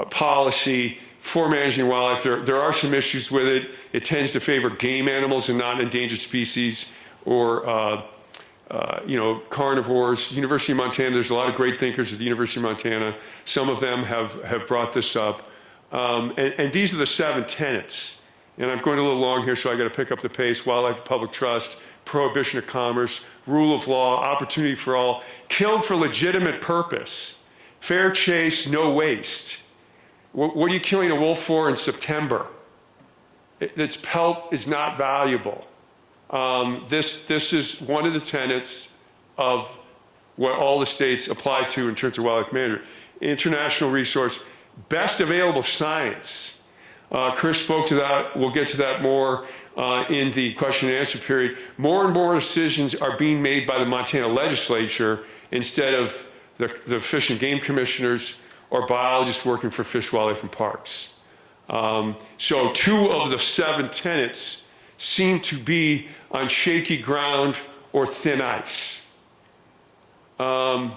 policy for managing wildlife. There are some issues with it. It tends to favor game animals and not endangered species, or carnivores. University of Montana, there's a lot of great thinkers at the University of Montana. Some of them have brought this up. And these are the 7 tenets. And I'm going a little long here, so I got to pick up the pace. Wildlife, public trust, prohibition of commerce, rule of law, opportunity for all, killed for legitimate purpose, fair chase, no waste. What are you killing a wolf for in September? Its pelt is not valuable. This is one of the tenets of what all the states apply to in terms of wildlife management. International resource, best available science. Chris spoke to that. We'll get to that more in the question and answer period. More and more decisions are being made by the Montana legislature instead of the Fish and Game Commissioners or biologists working for Fish, Wildlife, and Parks. So 2 of the 7 tenets seem to be on shaky ground or thin ice. And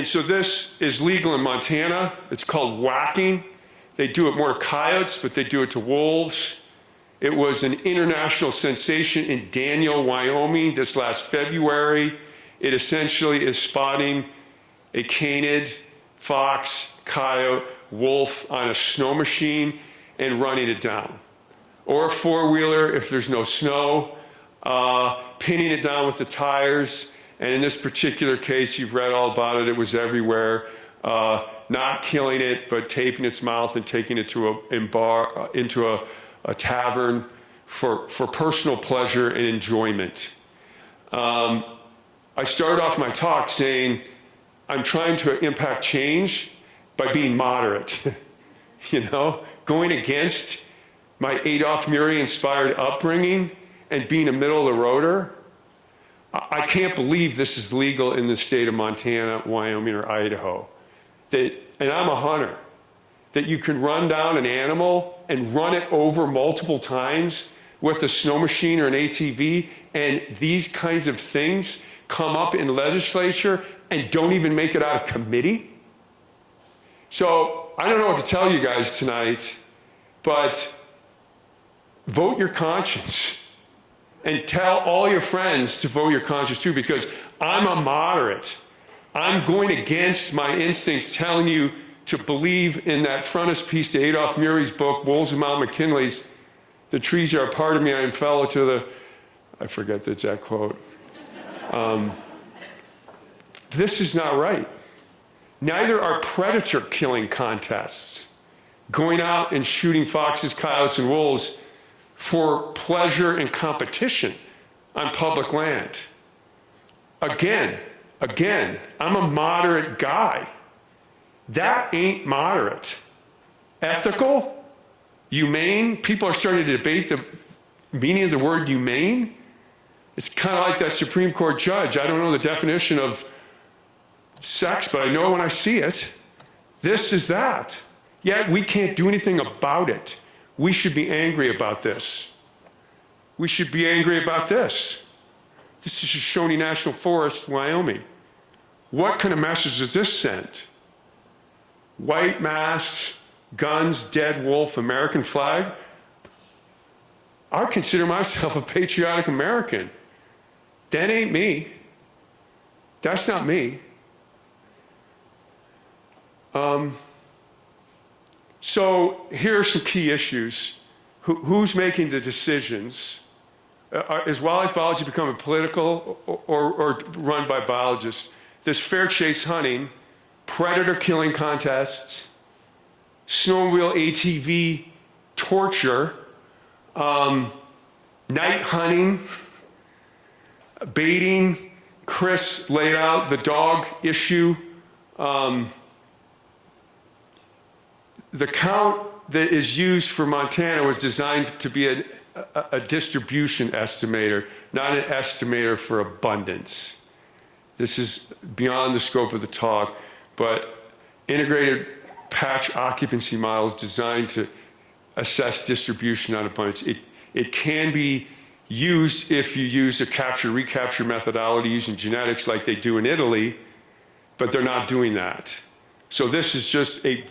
so this is legal in Montana. It's called whacking. They do it more to coyotes, but they do it to wolves. It was an international sensation in Daniel, Wyoming this last February. It essentially is spotting a canid, fox, coyote, wolf on a snow machine and running it down. Or a four-wheeler if there's no snow, pinning it down with the tires. And in this particular case, you've read all about it, it was everywhere. Not killing it, but taping its mouth and taking it to into a tavern for personal pleasure and enjoyment. I started off my talk saying, I'm trying to impact change by being moderate, going against my Adolf Murray-inspired upbringing and being a middle-of-the-roader. I can't believe this is legal in the state of Montana, Wyoming, or Idaho. And I'm a hunter. That you can run down an animal and run it over multiple times with a snow machine or an ATV, and these kinds of things come up in legislature and don't even make it out of committee. So I don't know what to tell you guys tonight, but vote your conscience and tell all your friends to vote your conscience too, because I'm a moderate. I'm going against my instincts telling you to believe in that frontispiece to Adolph Murray's book, Wolves of Mount McKinley's, "The trees are a part of me, I am fellow to the," I forget the exact quote. This is not right. Neither are predator killing contests, going out and shooting foxes, coyotes, and wolves for pleasure and competition on public land. Again, I'm a moderate guy. That ain't moderate. Ethical? Humane? People are starting to debate the meaning of the word humane. It's kind of like that Supreme Court judge. I don't know the definition of sex, but I know when I see it. This is that. Yet we can't do anything about it. We should be angry about this. We should be angry about this. This is Shoshone National Forest, Wyoming. What kind of message does this send? White masks, guns, dead wolf, American flag. I consider myself a patriotic American. That ain't me. That's not me. So here are some key issues. Who's making the decisions? Is wildlife biology becoming political or run by biologists? This fair chase hunting, predator killing contests, snowmobile ATV torture, night hunting, baiting. Chris laid out the dog issue. The count that is used for Montana was designed to be a distribution estimator, not an estimator for abundance. This is beyond the scope of the talk, but integrated patch occupancy models designed to assess distribution, not abundance. It can be used if you use a capture-recapture methodology using genetics like they do in Italy, but they're not doing that. So this is just a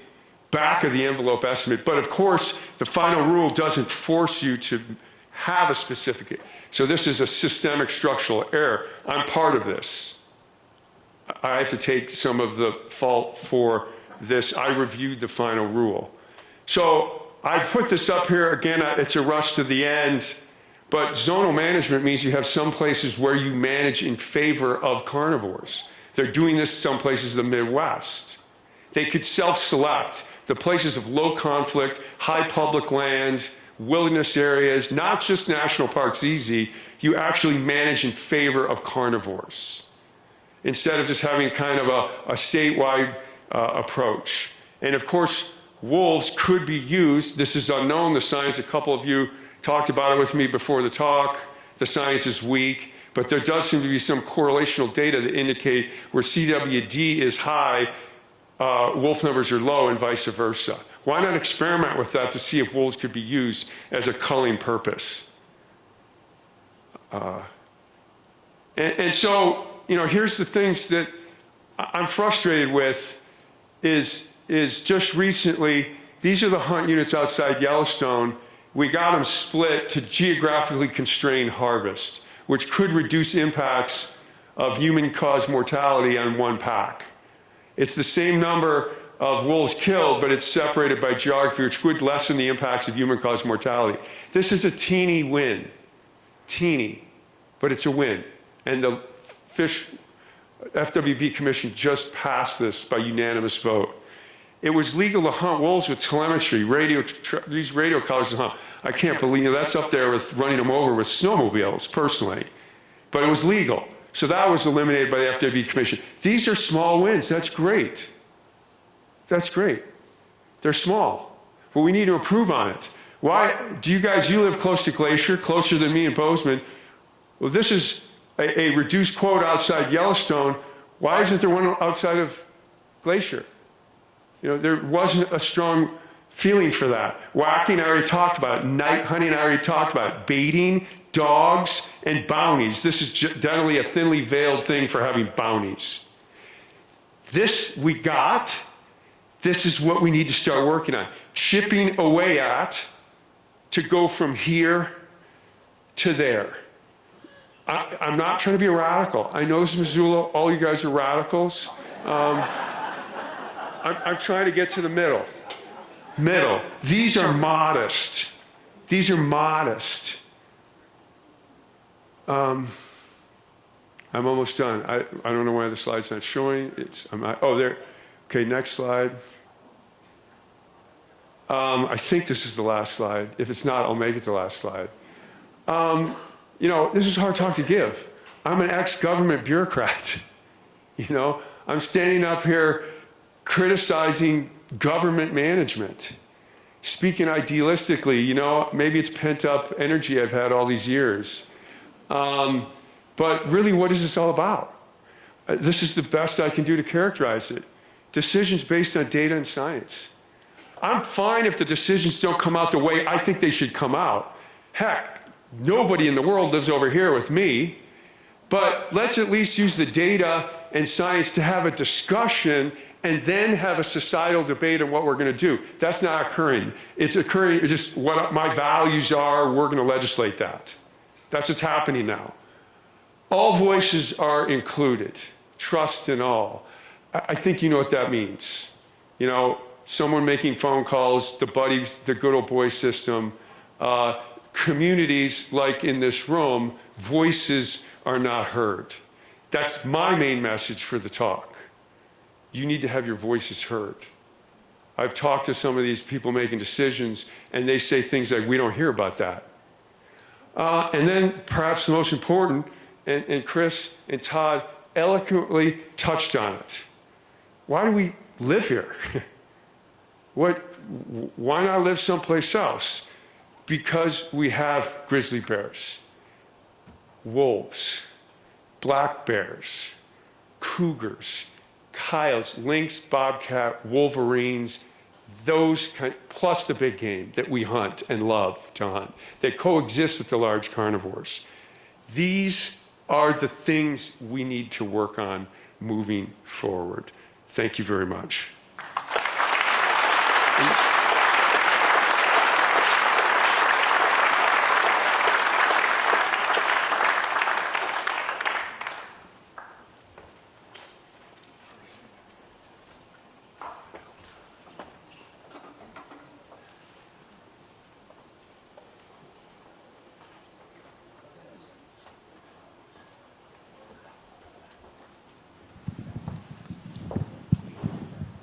back-of-the-envelope estimate. But of course, the final rule doesn't force you to have a specific. So this is a systemic structural error. I'm part of this. I have to take some of the fault for this. I reviewed the final rule. So I put this up here. Again, it's a rush to the end. But zonal management means you have some places where you manage in favor of carnivores. They're doing this some places in the Midwest. They could self-select the places of low conflict, high public land, wilderness areas, not just national parks easy. You actually manage in favor of carnivores instead of just having kind of a statewide approach. And of course, wolves could be used. This is unknown, the science. A couple of you talked about it with me before the talk. The science is weak, but there does seem to be some correlational data that indicate where CWD is high, wolf numbers are low and vice versa. Why not experiment with that to see if wolves could be used as a culling purpose? And so, you know, here's the things that I'm frustrated with is just recently, these are the hunt units outside Yellowstone. We got them split to geographically constrain harvest, which could reduce impacts of human-caused mortality on one pack. It's the same number of wolves killed, but it's separated by geography, which would lessen the impacts of human-caused mortality. This is a teeny win. Teeny. But it's a win. And the Fish FWB Commission just passed this by unanimous vote. It was legal to hunt wolves with telemetry, these radio collars to hunt. I can't believe that's up there with running them over with snowmobiles, personally. But it was legal. So that was eliminated by the FWB Commission. These are small wins. That's great. That's great. They're small. But we need to improve on it. Why do you live close to Glacier, closer than me in Bozeman? Well, this is a reduced quota outside Yellowstone. Why isn't there one outside of Glacier? You know, there wasn't a strong feeling for that. Whacking, I already talked about it. Night hunting, I already talked about it. Baiting, dogs, and bounties. This is generally a thinly veiled thing for having bounties. This we got. This is what we need to start working on. Chipping away at to go from here to there. I'm not trying to be a radical. I know this is Missoula, all you guys are radicals. I'm trying to get to the middle. Middle. These are modest. These are modest. I'm almost done. I don't know why the slide's not showing. Oh, there. Okay, next slide. I think this is the last slide. If it's not, I'll make it the last slide. You know, this is hard talk to give. I'm an ex-government bureaucrat. You know, I'm standing up here criticizing government management, speaking idealistically. You know, maybe it's pent-up energy I've had all these years. But really, what is this all about? This is the best I can do to characterize it. Decisions based on data and science. I'm fine if the decisions don't come out the way I think they should come out. Heck, nobody in the world lives over here with me. But let's at least use the data and science to have a discussion and then have a societal debate on what we're going to do. That's not occurring. It's occurring, it's just what my values are, we're going to legislate that. That's what's happening now. All voices are included, trust in all. I think you know what that means. You know, someone making phone calls, the buddies, the good old boy system, communities like in this room, voices are not heard. That's my main message for the talk. You need to have your voices heard. I've talked to some of these people making decisions, and they say things like, we don't hear about that. And then perhaps the most important, and Chris and Todd eloquently touched on it. Why do we live here? Why not live someplace else? Because we have grizzly bears, wolves, black bears, cougars, coyotes, lynx, bobcat, wolverines, those kind, plus the big game that we hunt and love to hunt, that coexist with the large carnivores. These are the things we need to work on moving forward. Thank you very much.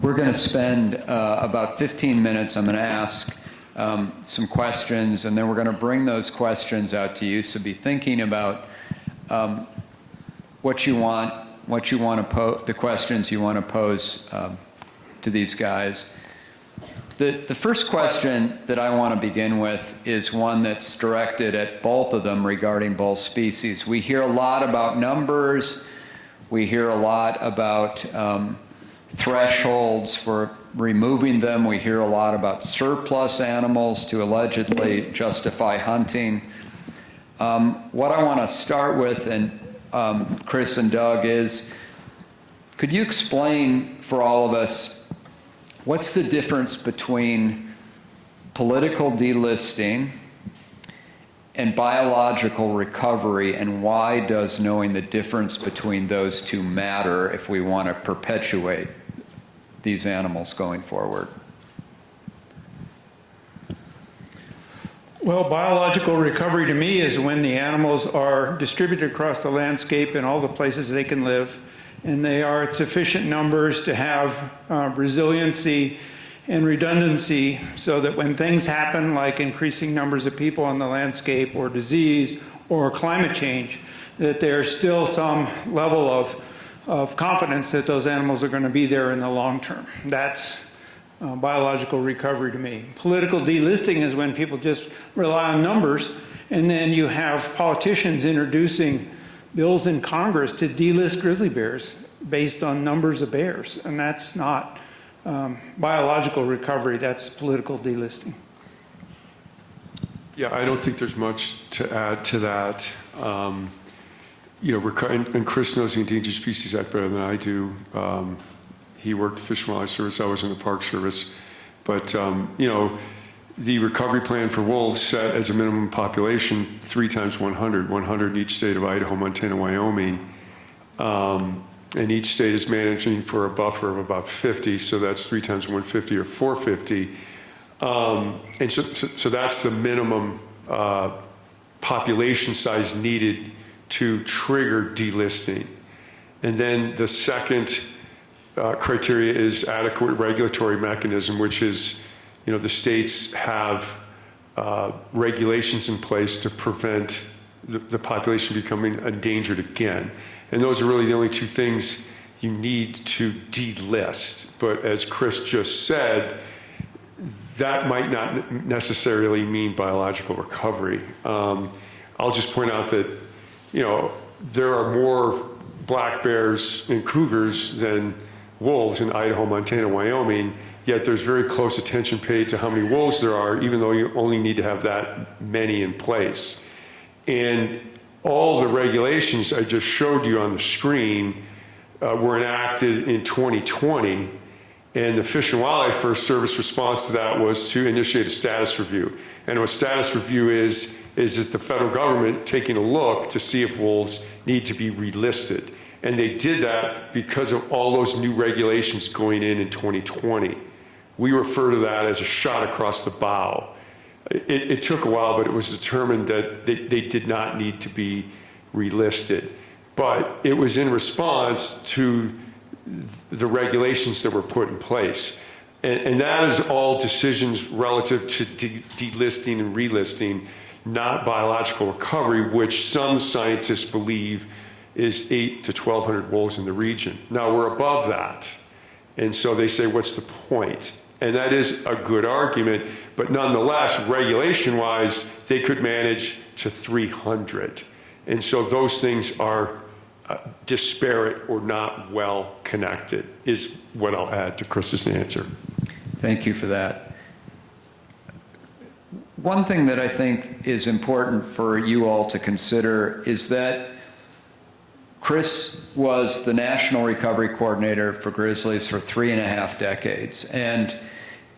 We're going to spend about 15 minutes. I'm going to ask some questions, and then we're going to bring those questions out to you. So be thinking about what you want to pose, the questions you want to pose to these guys. The first question that I want to begin with is one that's directed at both of them regarding both species. We hear a lot about numbers. We hear a lot about thresholds for removing them. We hear a lot about surplus animals to allegedly justify hunting. What I want to start with, and Chris and Doug, is could you explain for all of us what's the difference between political delisting and biological recovery, and why does knowing the difference between those two matter if we want to perpetuate these animals going forward? Well, biological recovery to me is when the animals are distributed across the landscape in all the places they can live, and they are at sufficient numbers to have resiliency and redundancy so that when things happen like increasing numbers of people on the landscape or disease or climate change, that there's still some level of confidence that those animals are going to be there in the long term. That's biological recovery to me. Political delisting is when people just rely on numbers, and then you have politicians introducing bills in Congress to delist grizzly bears based on numbers of bears, and that's not biological recovery, that's political delisting. Yeah, I don't think there's much to add to that. You know, and Chris knows the Endangered Species Act better than I do. He worked Fish and Wildlife Service, I was in the Park Service. But, you know, the recovery plan for wolves set as a minimum population 3 times 100, 100 in each state of Idaho, Montana, Wyoming. And each state is managing for a buffer of about 50, so that's 3 times 150 or 450. And so that's the minimum population size needed to trigger delisting. And then the second criteria is adequate regulatory mechanism, which is, you know, the states have regulations in place to prevent the population becoming endangered again. And those are really the only 2 things you need to delist. But as Chris just said, that might not necessarily mean biological recovery. I'll just point out that, you know, there are more black bears and cougars than wolves in Idaho, Montana, Wyoming, yet there's very close attention paid to how many wolves there are, even though you only need to have that many in place. And all the regulations I just showed you on the screen were enacted in 2020, and the Fish and Wildlife Service response to that was to initiate a status review. And what status review is that the federal government taking a look to see if wolves need to be relisted. And they did that because of all those new regulations going in 2020. We refer to that as a shot across the bow. It took a while, but it was determined that they did not need to be relisted. But it was in response to the regulations that were put in place. And that is all decisions relative to delisting and relisting, not biological recovery, which some scientists believe is 800 to 1,200 wolves in the region. Now we're above that. And so they say, what's the point? And that is a good argument, but nonetheless, regulation-wise, they could manage to 300. And so those things are disparate or not well connected, is what I'll add to Chris's answer. Thank you for that. One thing that I think is important for you all to consider is that Chris was the National Recovery Coordinator for Grizzlies for 3.5 decades. And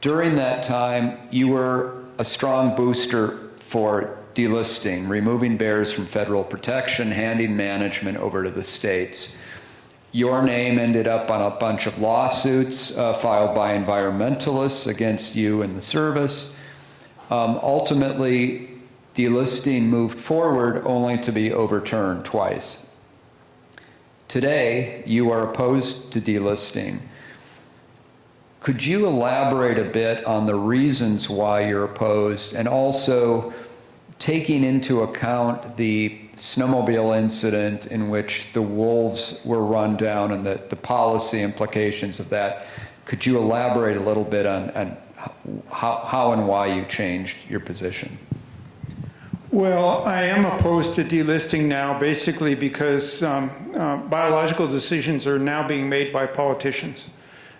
during that time, you were a strong booster for delisting, removing bears from federal protection, handing management over to the states. Your name ended up on a bunch of lawsuits filed by environmentalists against you and the service. Ultimately, delisting moved forward only to be overturned twice. Today, you are opposed to delisting. Could you elaborate a bit on the reasons why you're opposed, and also taking into account the snowmobile incident in which the wolves were run down and the policy implications of that? Could you elaborate a little bit on how and why you changed your position? Well, I am opposed to delisting now, basically because biological decisions are now being made by politicians.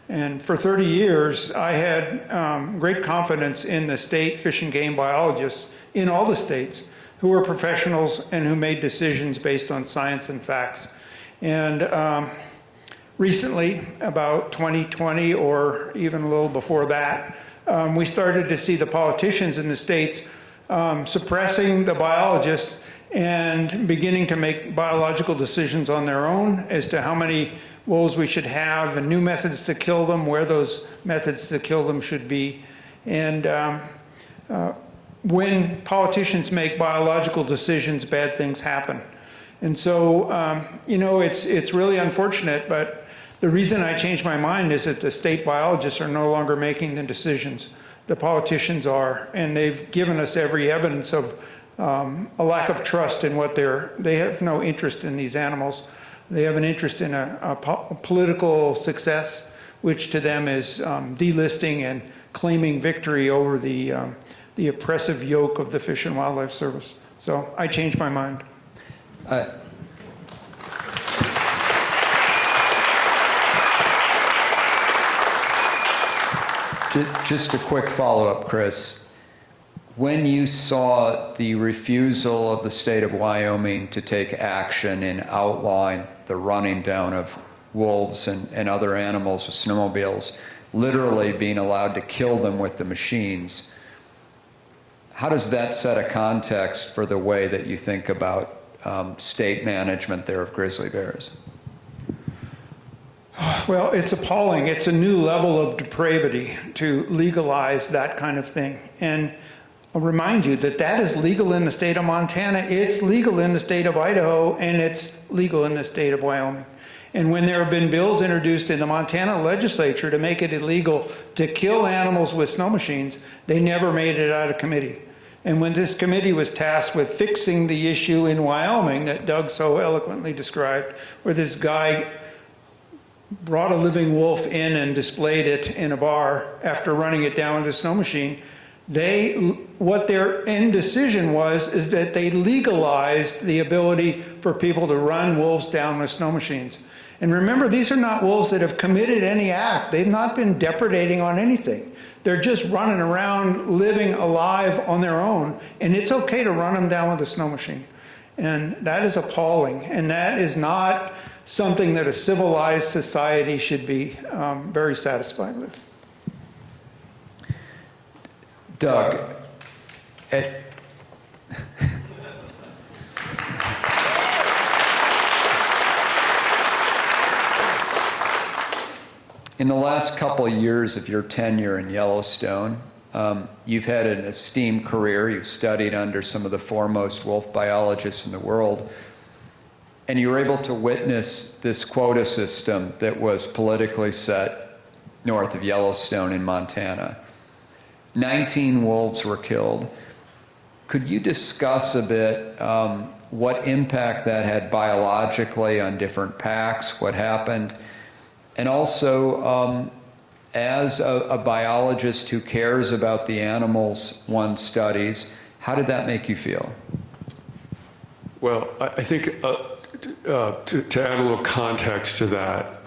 And for 30 years, I had great confidence in the state fish and game biologists in all the states who were professionals and who made decisions based on science and facts. And recently, about 2020 or even a little before that, we started to see the politicians in the states suppressing the biologists and beginning to make biological decisions on their own as to how many wolves we should have and new methods to kill them, where those methods to kill them should be. And when politicians make biological decisions, bad things happen. And so, you know, it's really unfortunate, but the reason I changed my mind is that the state biologists are no longer making the decisions. The politicians are, and they've given us every evidence of a lack of trust in what they have no interest in these animals. They have an interest in a political success, which to them is delisting and claiming victory over the oppressive yoke of the Fish and Wildlife Service. So I changed my mind. Just a quick follow-up, Chris. When you saw the refusal of the state of Wyoming to take action in outlawing the running down of wolves and other animals with snowmobiles, literally being allowed to kill them with the machines. How does that set a context for the way that you think about state management there of grizzly bears? Well, it's appalling. It's a new level of depravity to legalize that kind of thing. And I'll remind you that that is legal in the state of Montana, it's legal in the state of Idaho, and it's legal in the state of Wyoming. And when there have been bills introduced in the Montana legislature to make it illegal to kill animals with snow machines, they never made it out of committee. And when this committee was tasked with fixing the issue in Wyoming that Doug so eloquently described, where this guy brought a living wolf in and displayed it in a bar after running it down with a snow machine, what their end decision was is that they legalized the ability for people to run wolves down with snow machines. And remember, these are not wolves that have committed any act. They've not been depredating on anything. They're just running around, living alive on their own, and it's okay to run them down with a snow machine. And that is appalling, and that is not something that a civilized society should be very satisfied with. Doug, in the last couple of years of your tenure in Yellowstone, you've had an esteemed career. You've studied under some of the foremost wolf biologists in the world, and you were able to witness this quota system that was politically set north of Yellowstone in Montana. 19 wolves were killed. Could you discuss a bit what impact that had biologically on different packs, what happened, and also as a biologist who cares about the animals one studies, how did that make you feel? Well, I think to add a little context to that,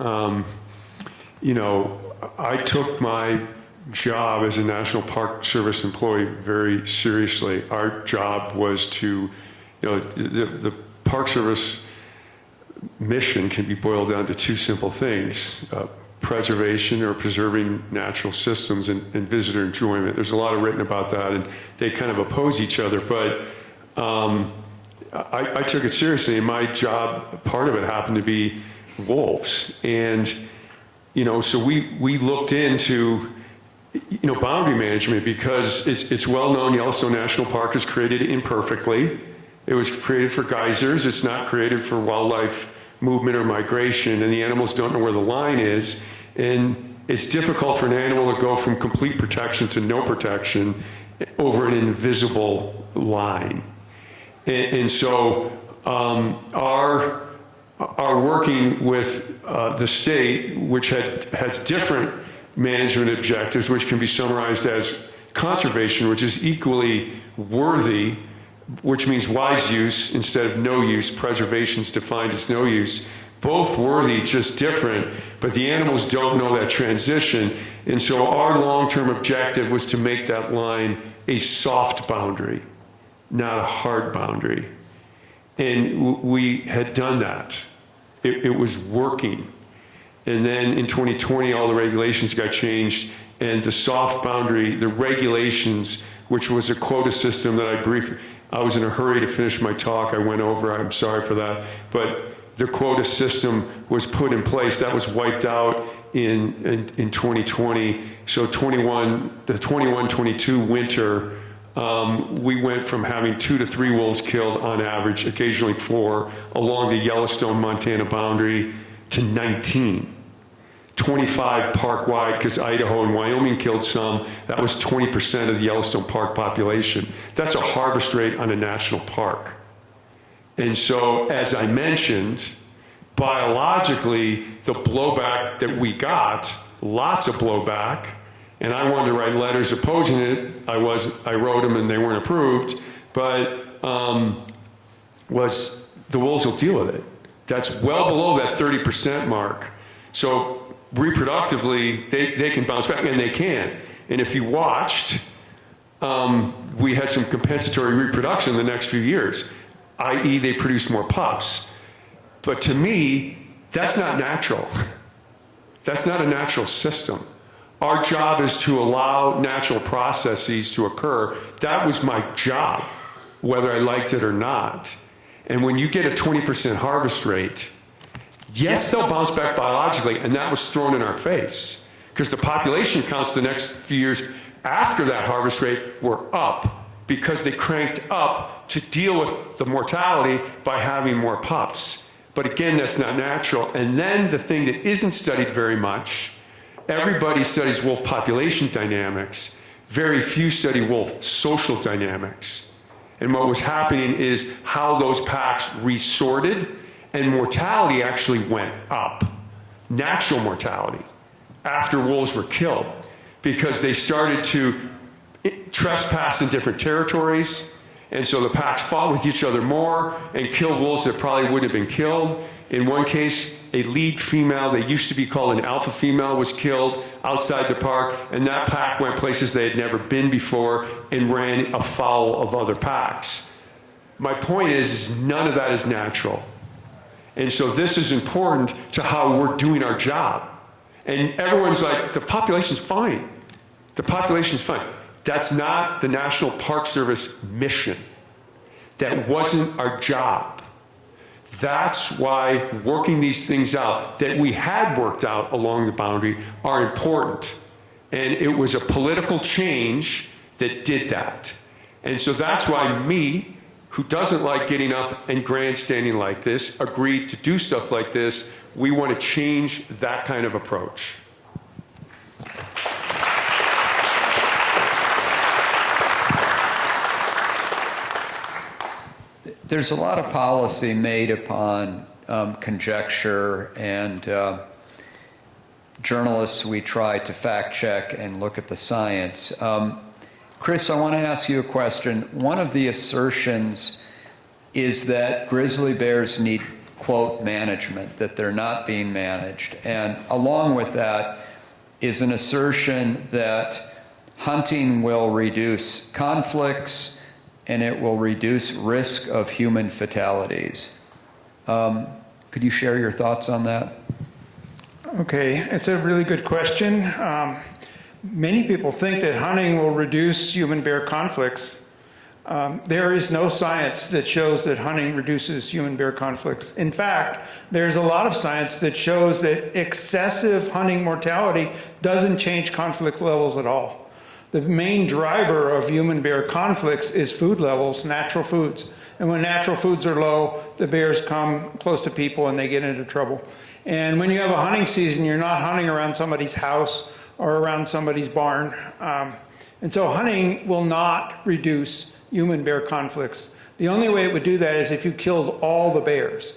I took my job as a National Park Service employee very seriously. Our job was to, the Park Service mission can be boiled down to two simple things: preservation, or preserving natural systems, and visitor enjoyment. There's a lot written about that, and they kind of oppose each other, but I took it seriously, and my job, part of it happened to be wolves. And, so we looked into, boundary management, because it's well known Yellowstone National Park is created imperfectly. It was created for geysers. It's not created for wildlife movement or migration, and the animals don't know where the line is. And it's difficult for an animal to go from complete protection to no protection over an invisible line. And so our working with the state, which has different management objectives, which can be summarized as conservation, which is equally worthy, which means wise use instead of no use. Preservation is defined as no use. Both worthy, just different, but the animals don't know that transition. And so our long-term objective was to make that line a soft boundary, not a hard boundary. And we had done that. It was working. And then in 2020, all the regulations got changed, and the soft boundary, the regulations, which was a quota system that I was in a hurry to finish my talk. I went over, I'm sorry for that. But the quota system was put in place. That was wiped out in 2020. So the 21-22 winter, we went from having 2 to 3 wolves killed on average, occasionally 4, along the Yellowstone-Montana boundary, to 19. 25 park-wide, because Idaho and Wyoming killed some. That was 20% of the Yellowstone Park population. That's a harvest rate on a national park. And so, as I mentioned, biologically, the blowback that we got, lots of blowback, and I wanted to write letters opposing it. I wrote them and they weren't approved, but was the wolves will deal with it. That's well below that 30% mark. So reproductively, they can bounce back, and they can. And if you watched, we had some compensatory reproduction in the next few years, i.e. they produce more pups. But to me, That's not natural. That's not a natural system. Our job is to allow natural processes to occur. That was my job, whether I liked it or not. And when you get a 20% harvest rate, yes, they'll bounce back biologically, and that was thrown in our face. Because the population counts the next few years after that harvest rate were up, because they cranked up to deal with the mortality by having more pups. But again, that's not natural. And then the thing that isn't studied very much, everybody studies wolf population dynamics. Very few study wolf social dynamics. And what was happening is how those packs resorted, and mortality actually went up. Natural mortality after wolves were killed, because they started to trespass in different territories. And so the packs fought with each other more and killed wolves that probably wouldn't have been killed. In one case, a lead female that used to be called an alpha female was killed outside the park, and that pack went places they had never been before and ran afoul of other packs. My point is none of that is natural. And so this is important to how we're doing our job. And everyone's like, the population's fine. The population's fine. That's not the National Park Service mission. That wasn't our job. That's why working these things out that we had worked out along the boundary are important. And it was a political change that did that. And so that's why me, who doesn't like getting up and grandstanding like this, agreed to do stuff like this. We want to change that kind of approach. There's a lot of policy made upon conjecture, and journalists, we try to fact check and look at the science. Chris, I want to ask you a question. One of the assertions is that grizzly bears need, quote, management, that they're not being managed. And along with that is an assertion that hunting will reduce conflicts and it will reduce risk of human fatalities. Could you share your thoughts on that? Okay, it's a really good question. Many people think that hunting will reduce human-bear conflicts. There is no science that shows that hunting reduces human-bear conflicts. In fact, there's a lot of science that shows that excessive hunting mortality doesn't change conflict levels at all. The main driver of human-bear conflicts is food levels, natural foods. And when natural foods are low, the bears come close to people and they get into trouble. And when you have a hunting season, you're not hunting around somebody's house or around somebody's barn. And so hunting will not reduce human-bear conflicts. The only way it would do that is if you killed all the bears.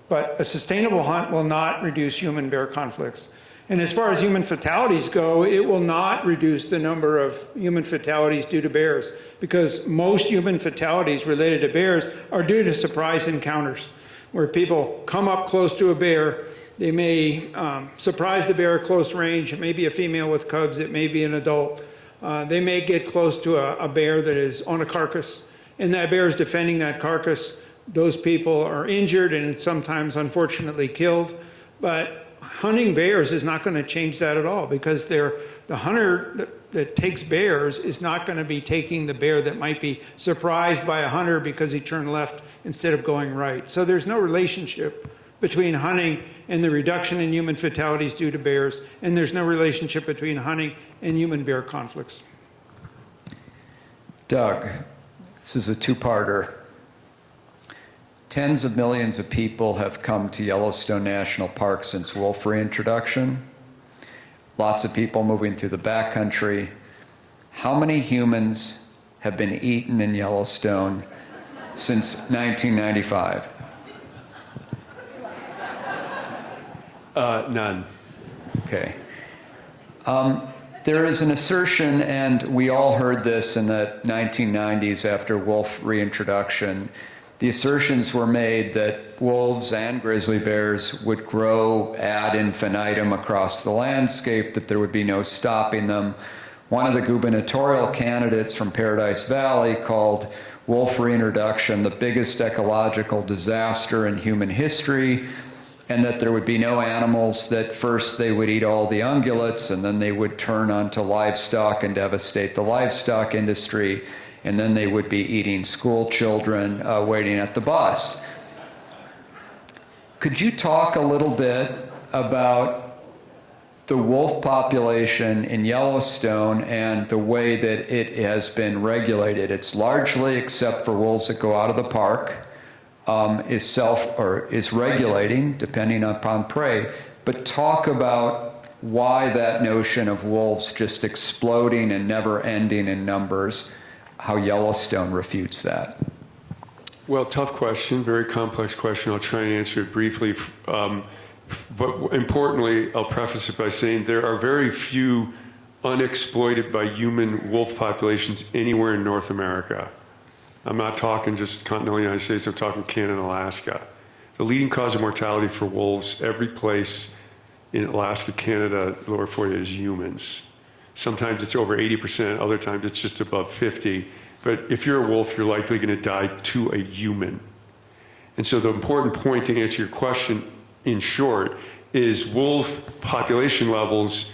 But a sustainable hunt will not reduce human-bear conflicts. And as far as human fatalities go, it will not reduce the number of human fatalities due to bears, because most human fatalities related to bears are due to surprise encounters, where people come up close to a bear. They may surprise the bear at close range. It may be a female with cubs. It may be an adult. They may get close to a bear that is on a carcass, and that bear is defending that carcass. Those people are injured and sometimes, unfortunately, killed. But hunting bears is not going to change that at all, because the hunter that takes bears is not going to be taking the bear that might be surprised by a hunter because he turned left instead of going right. So there's no relationship between hunting and the reduction in human fatalities due to bears, and there's no relationship between hunting and human-bear conflicts. Doug, this is a two-parter. Tens of millions of people have come to Yellowstone National Park since wolf reintroduction. Lots of people moving through the backcountry. How many humans have been eaten in Yellowstone since 1995? None. Okay. There is an assertion, and we all heard this in the 1990s after wolf reintroduction. The assertions were made that wolves and grizzly bears would grow ad infinitum across the landscape, that there would be no stopping them. One of the gubernatorial candidates from Paradise Valley called wolf reintroduction the biggest ecological disaster in human history. and that there would be no animals, that first they would eat all the ungulates, and then they would turn onto livestock and devastate the livestock industry, and then they would be eating school children waiting at the bus. Could you talk a little bit about the wolf population in Yellowstone and the way that it has been regulated? It's largely, except for wolves that go out of the park, is regulating depending upon prey. But talk about why that notion of wolves just exploding and never ending in numbers, how Yellowstone refutes that. Well, tough question, very complex question. I'll try and answer it briefly. But importantly, I'll preface it by saying there are very few unexploited by human wolf populations anywhere in North America. I'm not talking just continental United States, I'm talking Canada and Alaska. The leading cause of mortality for wolves every place in Alaska, Canada, lower 40 is humans. Sometimes it's over 80%, other times it's just above 50. But if you're a wolf, you're likely going to die to a human. And so the important point to answer your question in short is wolf population levels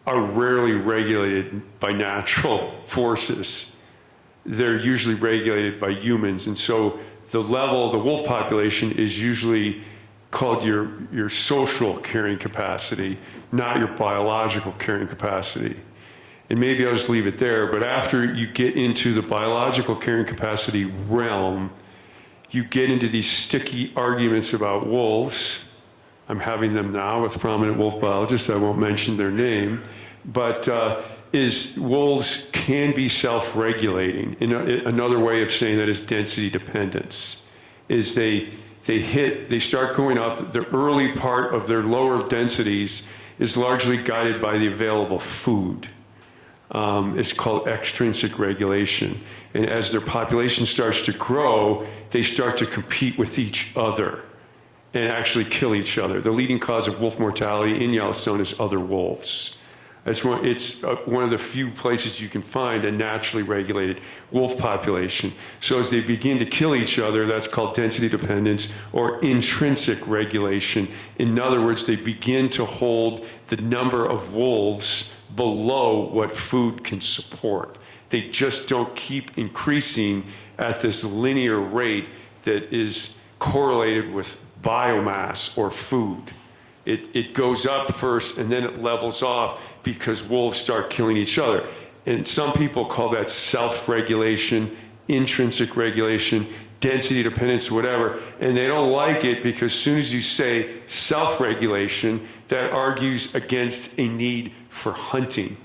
are rarely regulated by natural forces. They're usually regulated by humans. And so the level of the wolf population is usually called your social carrying capacity, not your biological carrying capacity. And maybe I'll just leave it there, but after you get into the biological carrying capacity realm, you get into these sticky arguments about wolves. I'm having them now with prominent wolf biologists. I won't mention their name, but wolves can be self-regulating. Another way of saying that is density dependence. Is they start going up. The early part of their lower densities is largely guided by the available food. It's called extrinsic regulation. And as their population starts to grow, they start to compete with each other and actually kill each other. The leading cause of wolf mortality in Yellowstone is other wolves. It's one of the few places you can find a naturally regulated wolf population. So as they begin to kill each other, that's called density dependence or intrinsic regulation. In other words, they begin to hold the number of wolves below what food can support. They just don't keep increasing at this linear rate that is correlated with biomass or food. It goes up first and then it levels off because wolves start killing each other. And some people call that self-regulation, intrinsic regulation, density dependence, whatever. And they don't like it because as soon as you say self-regulation, that argues against a need for hunting.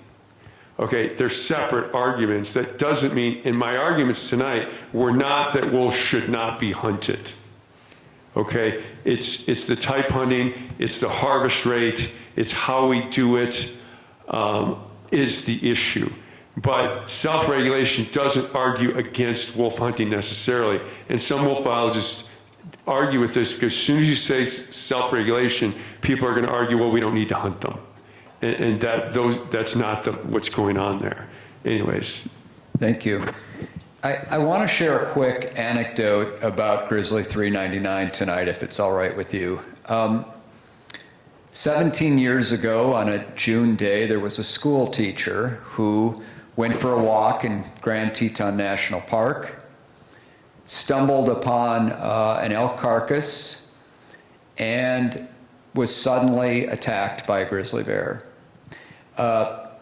Okay, they're separate arguments. That doesn't mean, in my arguments tonight, were not that wolves should not be hunted. Okay, it's the type hunting, it's the harvest rate, it's how we do it is the issue. But self-regulation doesn't argue against wolf hunting necessarily. And some wolf biologists argue with this because as soon as you say self-regulation, people are going to argue, well, we don't need to hunt them. And that's not what's going on there. Anyways. Thank you. I want to share a quick anecdote about Grizzly 399 tonight, if it's all right with you. 17 years ago, on a June day, there was a school teacher who went for a walk in Grand Teton National Park, stumbled upon an elk carcass, and was suddenly attacked by a grizzly bear.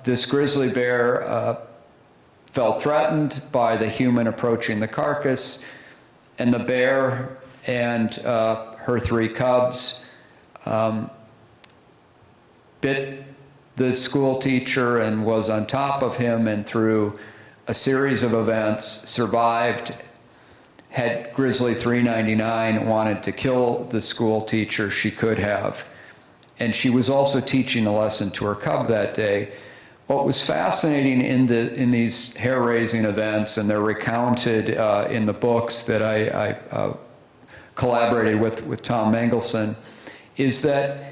This grizzly bear felt threatened by the human approaching the carcass, and the bear and her 3 cubs bit the school teacher and was on top of him, and through a series of events survived. Had Grizzly 399 wanted to kill the school teacher, she could have. And she was also teaching a lesson to her cub that day. What was fascinating in these hair-raising events, and they're recounted in the books that I collaborated with Tom Mengelson, is that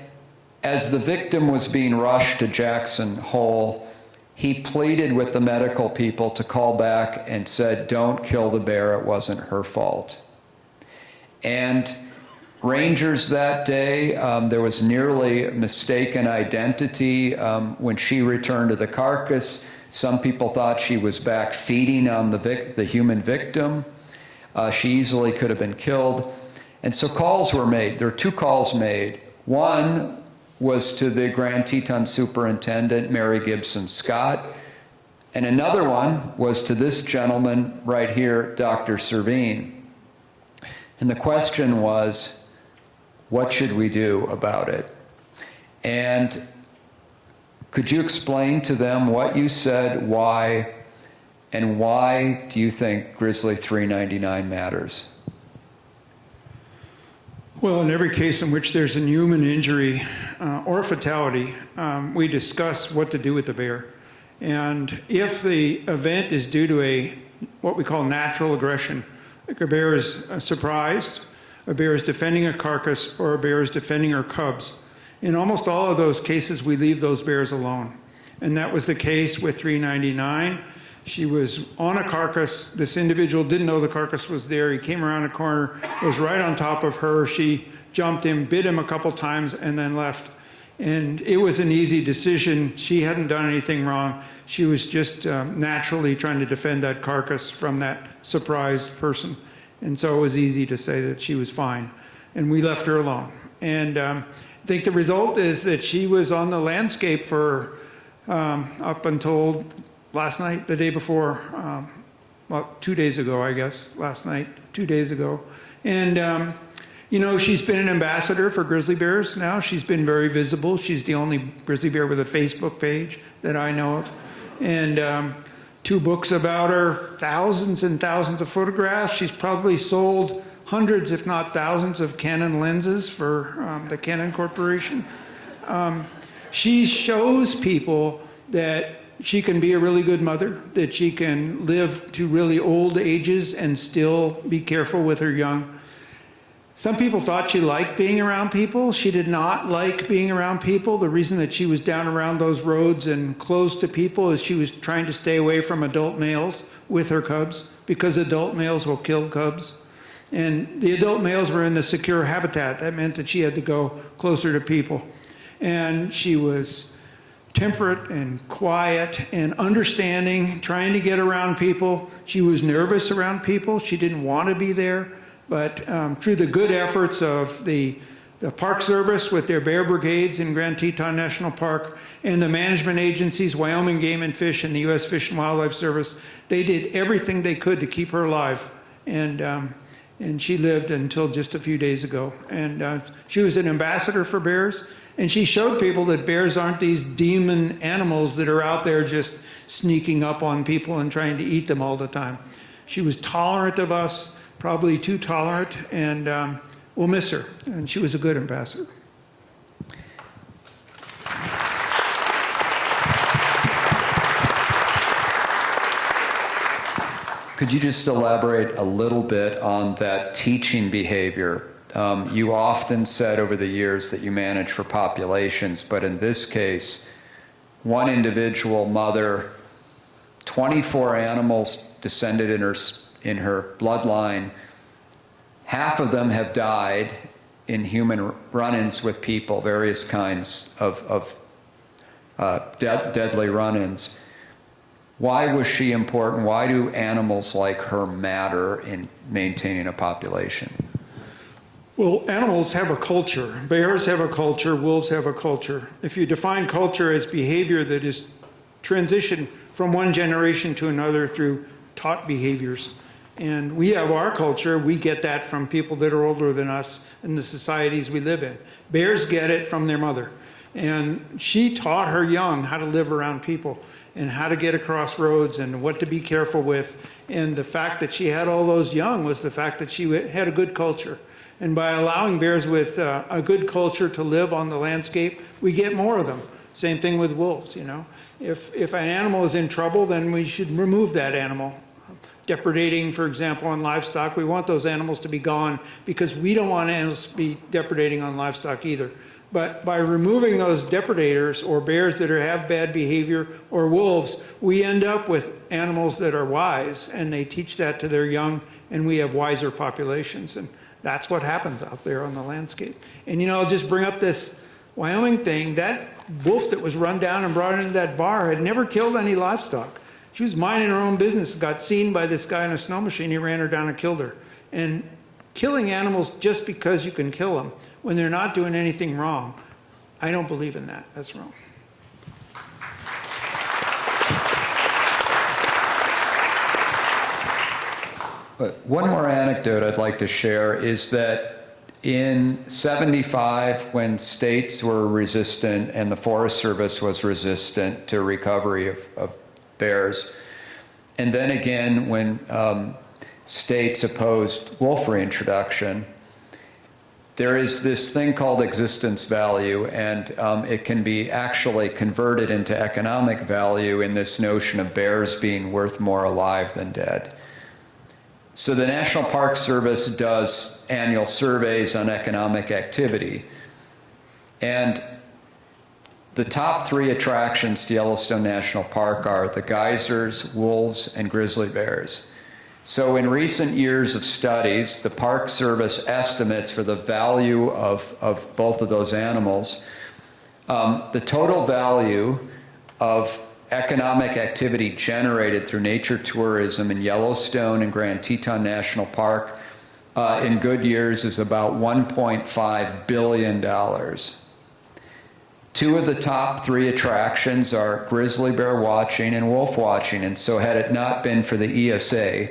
as the victim was being rushed to Jackson Hole, he pleaded with the medical people to call back and said, "Don't kill the bear, it wasn't her fault." And rangers that day. There was nearly mistaken identity when she returned to the carcass. Some people thought she was back feeding on the human victim. She easily could have been killed. And so calls were made. There were 2 calls made. One was to the Grand Teton Superintendent, Mary Gibson Scott, and another one was to this gentleman right here, Dr. Servine. And the question was, what should we do about it? And could you explain to them what you said, why, and why do you think Grizzly 399 matters? Well, in every case in which there's a human injury or fatality, we discuss what to do with the bear. And if the event is due to what we call natural aggression, like a bear is surprised, a bear is defending a carcass, or a bear is defending her cubs, in almost all of those cases, we leave those bears alone. And that was the case with 399. She was on a carcass. This individual didn't know the carcass was there. He came around a corner, was right on top of her. She jumped him, bit him a couple times, and then left. And it was an easy decision. She hadn't done anything wrong. She was just naturally trying to defend that carcass from that surprised person. And so it was easy to say that she was fine. And we left her alone. And I think the result is that she was on the landscape for up until last night, the day before, well, 2 days ago, I guess, last night, 2 days ago. And, you know, she's been an ambassador for grizzly bears now. She's been very visible. She's the only grizzly bear with a Facebook page that I know of. And 2 books about her, thousands and thousands of photographs. She's probably sold hundreds, if not thousands, of Canon lenses for the Canon Corporation. She shows people that she can be a really good mother, that she can live to really old ages and still be careful with her young. Some people thought she liked being around people. She did not like being around people. The reason that she was down around those roads and close to people is she was trying to stay away from adult males with her cubs, because adult males will kill cubs. And the adult males were in the secure habitat. That meant that she had to go closer to people. And she was temperate and quiet and understanding, trying to get around people. She was nervous around people. She didn't want to be there. But through the good efforts of the Park Service with their bear brigades in Grand Teton National Park and the management agencies, Wyoming Game and Fish and the U.S. Fish and Wildlife Service, they did everything they could to keep her alive. And she lived until just a few days ago. And she was an ambassador for bears. And she showed people that bears aren't these demon animals that are out there just sneaking up on people and trying to eat them all the time. She was tolerant of us, probably too tolerant, and we'll miss her. And she was a good ambassador. Could you just elaborate a little bit on that teaching behavior? You often said over the years that you manage for populations, but in this case, one individual mother, 24 animals descended in her bloodline. Half of them have died in human run-ins with people, various kinds of deadly run-ins. Why was she important? Why do animals like her matter in maintaining a population? Well, animals have a culture. Bears have a culture. Wolves have a culture. If you define culture as behavior that is transitioned from one generation to another through taught behaviors, and we have our culture, we get that from people that are older than us in the societies we live in. Bears get it from their mother. And she taught her young how to live around people and how to get across roads and what to be careful with. And the fact that she had all those young was the fact that she had a good culture. And by allowing bears with a good culture to live on the landscape, we get more of them. Same thing with wolves, you know. If an animal is in trouble, then we should remove that animal. Depredating, for example, on livestock, we want those animals to be gone because we don't want animals to be depredating on livestock either. But by removing those depredators or bears that have bad behavior or wolves, we end up with animals that are wise, and they teach that to their young, and we have wiser populations. And That's what happens out there on the landscape. And you know, I'll just bring up this Wyoming thing. That wolf that was run down and brought into that bar had never killed any livestock. She was minding her own business, got seen by this guy in a snow machine. He ran her down and killed her. And killing animals just because you can kill them when they're not doing anything wrong, I don't believe in that. That's wrong. But one more anecdote I'd like to share is that in '75, when states were resistant and the Forest Service was resistant to recovery of bears, and then again when states opposed wolf reintroduction, there is this thing called existence value, and it can be actually converted into economic value in this notion of bears being worth more alive than dead. So the National Park Service does annual surveys on economic activity. And the top 3 attractions to Yellowstone National Park are the geysers, wolves, and grizzly bears. So in recent years of studies, the Park Service estimates for the value of both of those animals, the total value of economic activity generated through nature tourism in Yellowstone and Grand Teton National Park in good years is about $1.5 billion. 2 of the top 3 attractions are grizzly bear watching and wolf watching, and so had it not been for the ESA,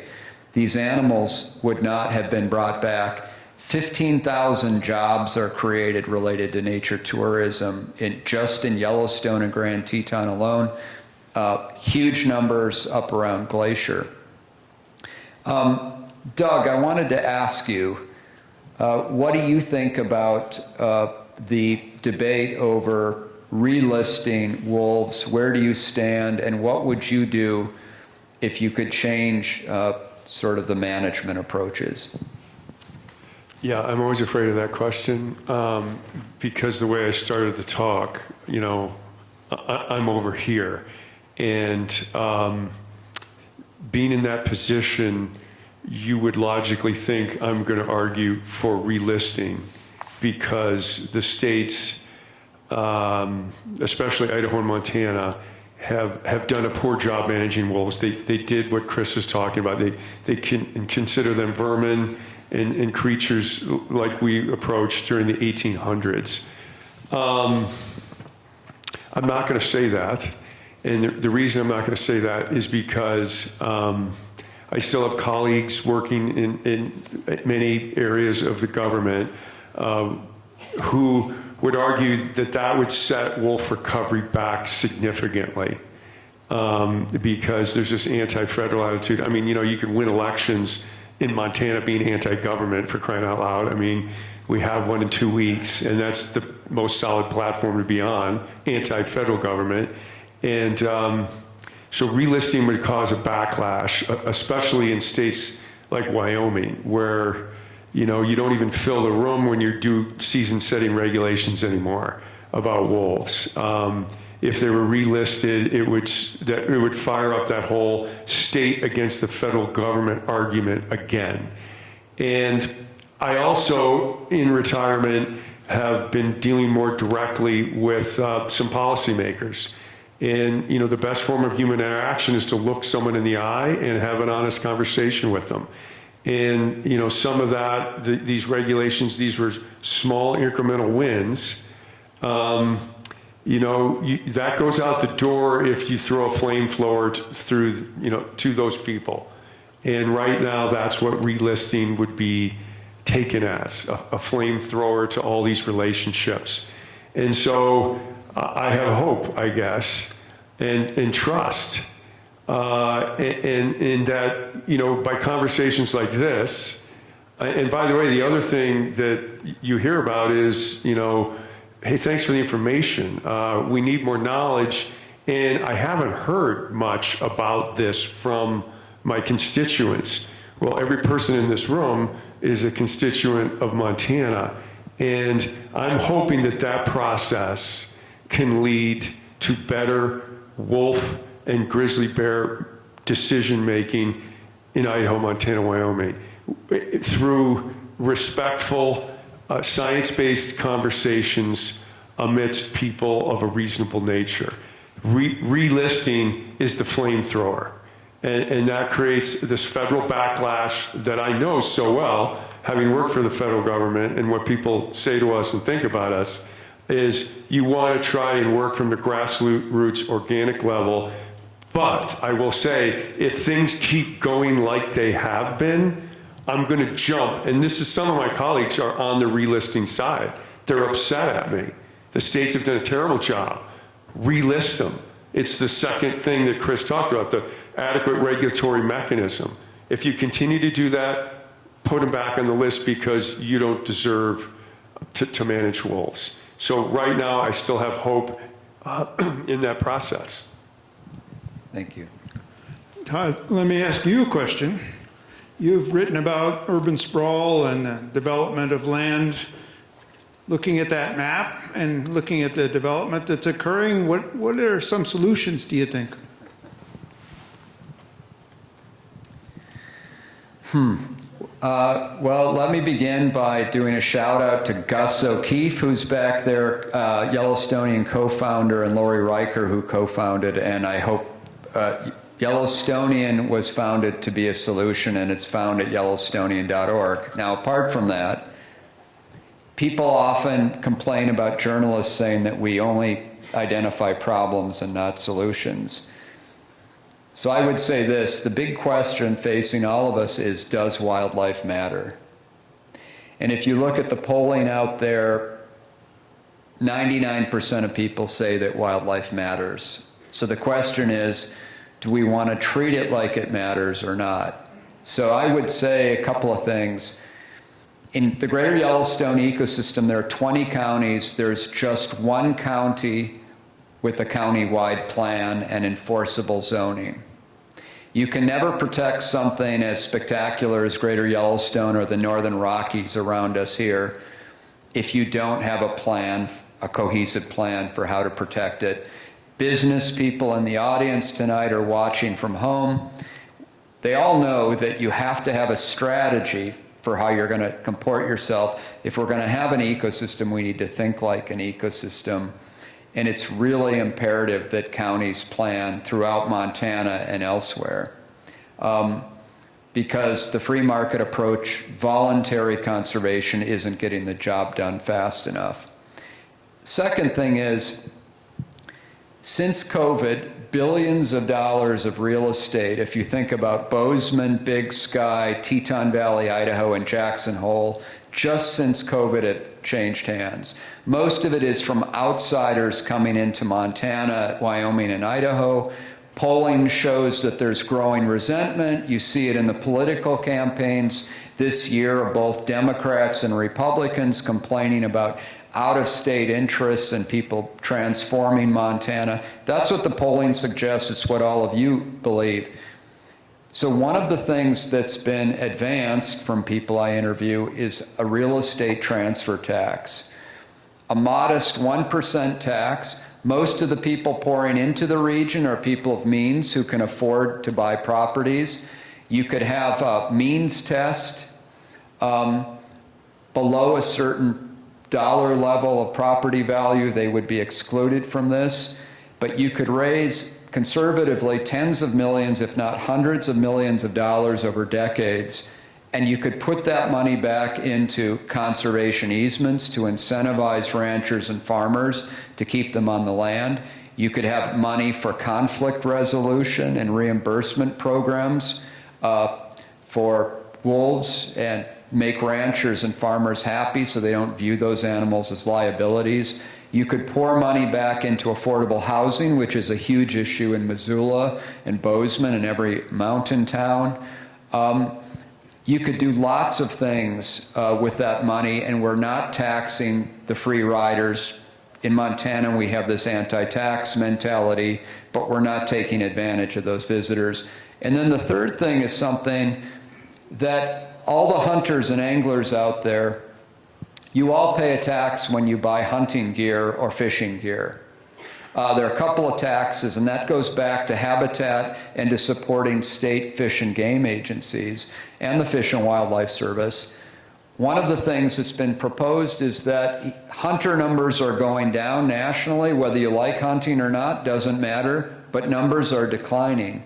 these animals would not have been brought back. 15,000 jobs are created related to nature tourism just in Yellowstone and Grand Teton alone. Huge numbers up around Glacier. Doug, I wanted to ask you, what do you think about the debate over relisting wolves? Where do you stand, and what would you do if you could change sort of the management approaches? Yeah, I'm always afraid of that question because the way I started the talk, you know, I'm over here. And being in that position, you would logically think I'm going to argue for relisting because the states, especially Idaho and Montana, have done a poor job managing wolves. They did what Chris is talking about. They can consider them vermin and creatures like we approached during the 1800s. I'm not going to say that. And the reason I'm not going to say that is because I still have colleagues working in many areas of the government who would argue that that would set wolf recovery back significantly because there's this anti-federal attitude. I mean, you know, you can win elections in Montana being anti-government, for crying out loud. I mean, we have one in 2 weeks, and that's the most solid platform to be on, anti-federal government. And so relisting would cause a backlash, especially in states like Wyoming, where, you know, you don't even fill the room when you do season-setting regulations anymore about wolves. If they were relisted, it would fire up that whole state against the federal government argument again. And I also, in retirement, have been dealing more directly with some policymakers. And, you know, the best form of human interaction is to look someone in the eye and have an honest conversation with them. And, you know, some of that, these regulations, these were small incremental wins. You know, that goes out the door if you throw a flamethrower through, you know, to those people. And right now, that's what relisting would be taken as, a flamethrower to all these relationships. And so I have hope, I guess, and trust, and that, you know, by conversations like this, and by the way, the other thing that you hear about is, you know, hey, thanks for the information. We need more knowledge. And I haven't heard much about this from my constituents. Well, every person in this room is a constituent of Montana. And I'm hoping that that process can lead to better wolf and grizzly bear decision-making in Idaho, Montana, Wyoming, through respectful, science-based conversations amidst people of a reasonable nature. Relisting is the flamethrower. And that creates this federal backlash that I know so well, having worked for the federal government, and what people say to us and think about us is you want to try and work from the grassroots organic level. But I will say, if things keep going like they have been, I'm going to jump. And this is, some of my colleagues are on the relisting side. They're upset at me. The states have done a terrible job. Relist them. It's the second thing that Chris talked about, the adequate regulatory mechanism. If you continue to do that, put them back on the list because you don't deserve to manage wolves. So right now, I still have hope in that process. Thank you. Todd, let me ask you a question. You've written about urban sprawl and the development of land. Looking at that map and looking at the development that's occurring, what are some solutions, do you think? Well, let me begin by doing a shout out to Gus O'Keefe, who's back there, Yellowstonian co-founder, and Lori Riker, who co-founded, and I hope Yellowstonian was founded to be a solution, and it's found at yellowstonian.org. Now, apart from that, people often complain about journalists saying that we only identify problems and not solutions. So I would say this, the big question facing all of us is, does wildlife matter? And if you look at the polling out there, 99% of people say that wildlife matters. So the question is, do we want to treat it like it matters or not? So I would say a couple of things. In the greater Yellowstone ecosystem, there are 20 counties. There's just one county with a county-wide plan and enforceable zoning. You can never protect something as spectacular as Greater Yellowstone or the Northern Rockies around us here if you don't have a plan, a cohesive plan for how to protect it. Business people in the audience tonight are watching from home. They all know that you have to have a strategy for how you're going to comport yourself. If we're going to have an ecosystem, we need to think like an ecosystem. And it's really imperative that counties plan throughout Montana and elsewhere. Because the free market approach, voluntary conservation, isn't getting the job done fast enough. Second thing is, since COVID, billions of dollars of real estate, if you think about Bozeman, Big Sky, Teton Valley, Idaho, and Jackson Hole, just since COVID it changed hands. Most of it is from outsiders coming into Montana, Wyoming, and Idaho. Polling shows that there's growing resentment. You see it in the political campaigns this year of both Democrats and Republicans complaining about out-of-state interests and people transforming Montana. That's what the polling suggests. It's what all of you believe. So one of the things that's been advanced from people I interview is a real estate transfer tax. A modest 1% tax. Most of the people pouring into the region are people of means who can afford to buy properties. You could have a means test below a certain dollar level of property value, they would be excluded from this. But you could raise, conservatively, tens of millions, if not hundreds of millions of dollars over decades, and you could put that money back into conservation easements to incentivize ranchers and farmers to keep them on the land. You could have money for conflict resolution and reimbursement programs for wolves, and make ranchers and farmers happy so they don't view those animals as liabilities. You could pour money back into affordable housing, which is a huge issue in Missoula and Bozeman and every mountain town. You could do lots of things with that money, and we're not taxing the free riders. In Montana, we have this anti-tax mentality, but we're not taking advantage of those visitors. And then the third thing is something that all the hunters and anglers out there, you all pay a tax when you buy hunting gear or fishing gear. There are a couple of taxes, and that goes back to habitat and to supporting state fish and game agencies and the Fish and Wildlife Service. One of the things that's been proposed is that hunter numbers are going down nationally, whether you like hunting or not, doesn't matter, but numbers are declining.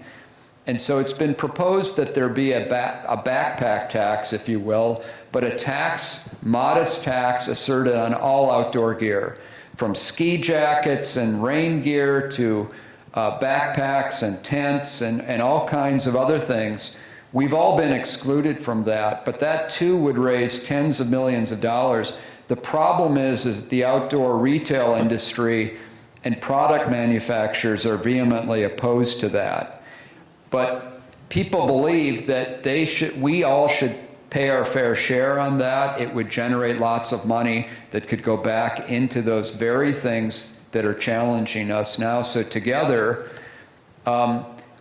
And so it's been proposed that there be a backpack tax, if you will, but a tax, modest tax asserted on all outdoor gear, from ski jackets and rain gear to backpacks and tents and all kinds of other things. We've all been excluded from that, but that too would raise tens of millions of dollars. The problem is the outdoor retail industry and product manufacturers are vehemently opposed to that. But people believe that we all should pay our fair share on that. It would generate lots of money that could go back into those very things that are challenging us now. So together,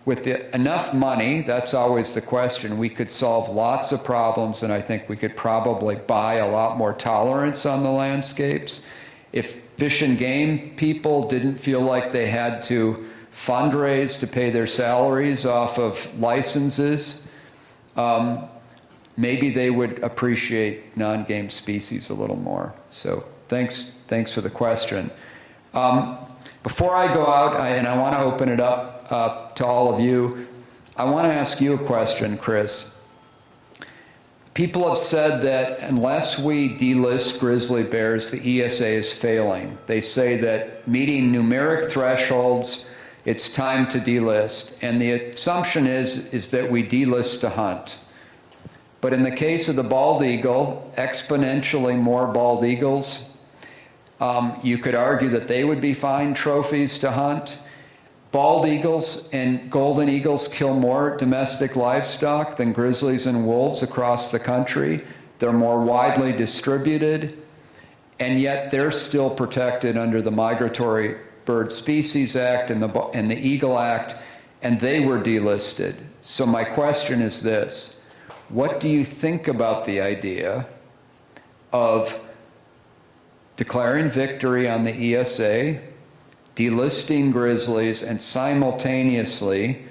with enough money, that's always the question, we could solve lots of problems, and I think we could probably buy a lot more tolerance on the landscapes. If Fish and Game people didn't feel like they had to fundraise to pay their salaries off of licenses, maybe they would appreciate non-game species a little more. So thanks for the question. Before I go out, and I want to open it up to all of you, I want to ask you a question, Chris. People have said that unless we delist grizzly bears, the ESA is failing. They say that meeting numeric thresholds, it's time to delist. And the assumption is that we delist to hunt. But in the case of the bald eagle, exponentially more bald eagles, you could argue that they would be fine trophies to hunt. Bald eagles and golden eagles kill more domestic livestock than grizzlies and wolves across the country. They're more widely distributed, and yet they're still protected under the Migratory Bird Species Act and the Eagle Act, and they were delisted. So my question is this: what do you think about the idea of declaring victory on the ESA, delisting grizzlies, and simultaneously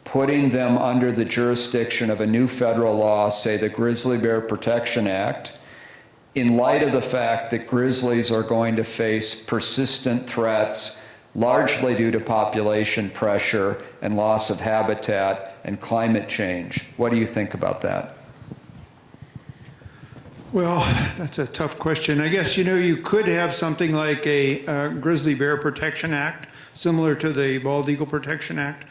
putting them under the jurisdiction of a new federal law, say the Grizzly Bear Protection Act, in light of the fact that grizzlies are going to face persistent threats, largely due to population pressure and loss of habitat and climate change? What do you think about that? Well, that's a tough question. I guess, you could have something like a Grizzly Bear Protection Act, similar to the Bald Eagle Protection Act.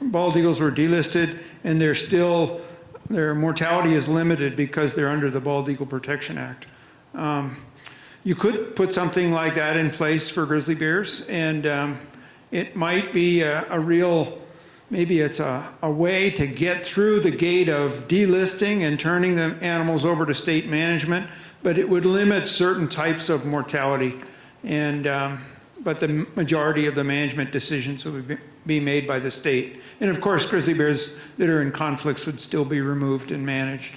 Bald eagles were delisted, and their mortality is limited because they're under the Bald Eagle Protection Act. You could put something like that in place for grizzly bears, and it might be maybe it's a way to get through the gate of delisting and turning the animals over to state management, but it would limit certain types of mortality. But the majority of the management decisions would be made by the state. And of course, grizzly bears that are in conflicts would still be removed and managed.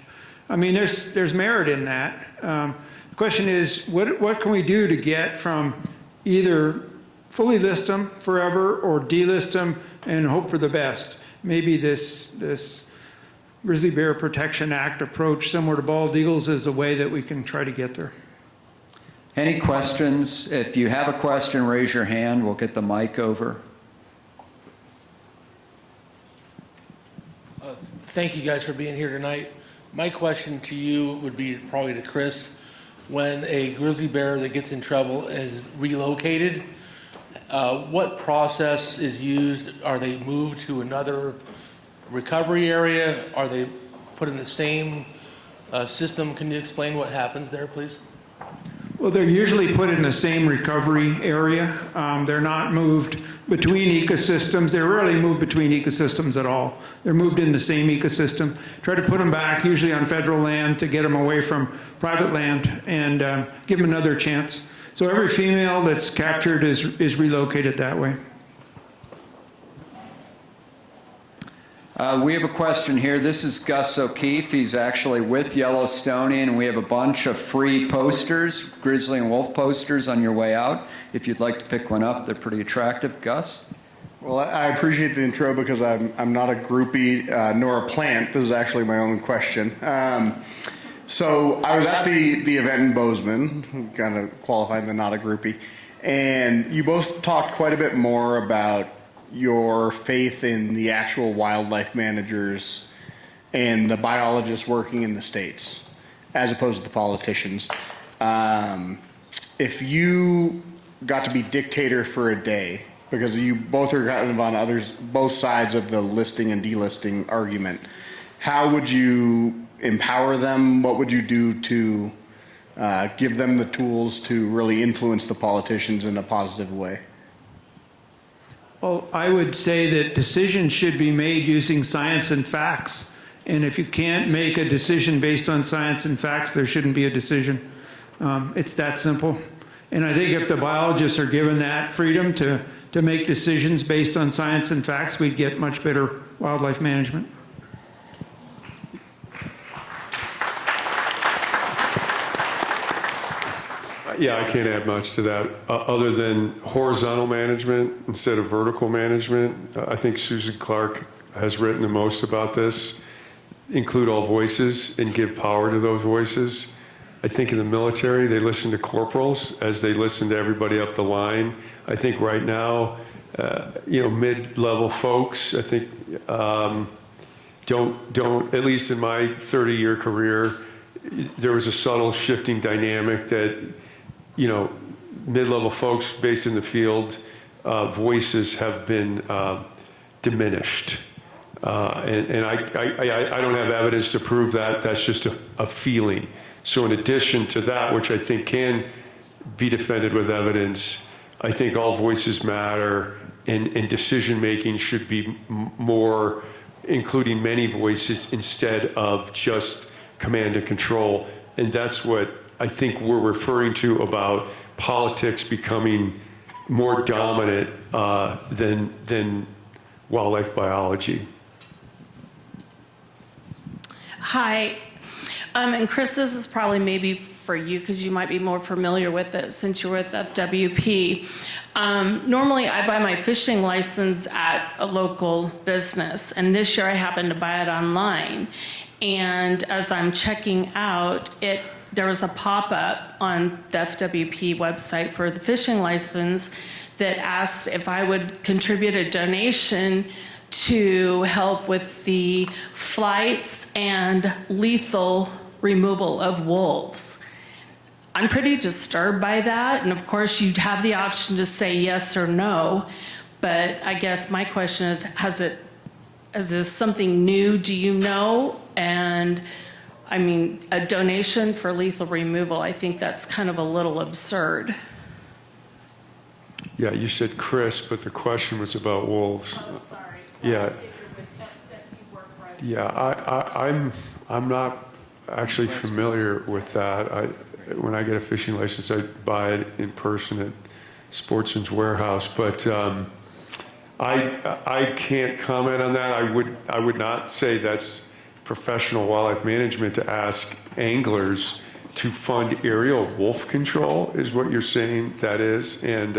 I mean, there's merit in that. The question is, what can we do to get from either fully list them forever or delist them and hope for the best? Maybe this Grizzly Bear Protection Act approach, similar to bald eagles, is a way that we can try to get there. Any questions? If you have a question, raise your hand. We'll get the mic over. Thank you guys for being here tonight. My question to you would be probably to Chris. When a grizzly bear that gets in trouble is relocated, what process is used? Are they moved to another recovery area? Are they put in the same system? Can you explain what happens there, please? Well, they're usually put in the same recovery area. They're not moved between ecosystems. They're rarely moved between ecosystems at all. They're moved in the same ecosystem. Try to put them back, usually on federal land, to get them away from private land and give them another chance. So every female that's captured is relocated that way. We have a question here. This is Gus O'Keefe. He's actually with Yellowstonian, and we have a bunch of free posters, grizzly and wolf posters, on your way out. If you'd like to pick one up, they're pretty attractive. Gus? Well, I appreciate the intro because I'm not a groupie nor a plant. This is actually my own question. So I was at the event in Bozeman, kind of qualified the not a groupie, and you both talked quite a bit more about your faith in the actual wildlife managers and the biologists working in the states, as opposed to the politicians. If you got to be dictator for a day, because you both are kind of on both sides of the listing and delisting argument, how would you empower them? What would you do to give them the tools to really influence the politicians in a positive way? Well, I would say that decisions should be made using science and facts. And if you can't make a decision based on science and facts, there shouldn't be a decision. It's that simple. And I think if the biologists are given that freedom to make decisions based on science and facts, we'd get much better wildlife management. Yeah, I can't add much to that, other than horizontal management instead of vertical management. I think Susan Clark has written the most about this. Include all voices and give power to those voices. I think in the military, they listen to corporals as they listen to everybody up the line. I think right now, mid-level folks, I think don't, at least in my 30-year career, there was a subtle shifting dynamic that, mid-level folks based in the field, voices have been diminished. And I don't have evidence to prove that. That's just a feeling. So in addition to that, which I think can be defended with evidence, I think all voices matter, and decision-making should be more including many voices instead of just command and control. And that's what I think we're referring to about politics becoming more dominant than wildlife biology. Hi. And Chris, this is probably maybe for you because you might be more familiar with it since you're with FWP. Normally, I buy my fishing license at a local business, and this year I happened to buy it online. And as I'm checking out, there was a pop-up on the FWP website for the fishing license that asked if I would contribute a donation to help with the flights and lethal removal of wolves. I'm pretty disturbed by that, and of course you'd have the option to say yes or no, but I guess my question is, is this something new, do you know? And I mean, a donation for lethal removal, I think that's kind of a little absurd. Yeah, you said Chris, but the question was about wolves. Oh, sorry. Yeah. Yeah. I'm not actually familiar with that. When I get a fishing license, I buy it in person at Sportsman's Warehouse. But I can't comment on that. I would not say that's professional wildlife management to ask anglers to fund aerial wolf control, is what you're saying that is. And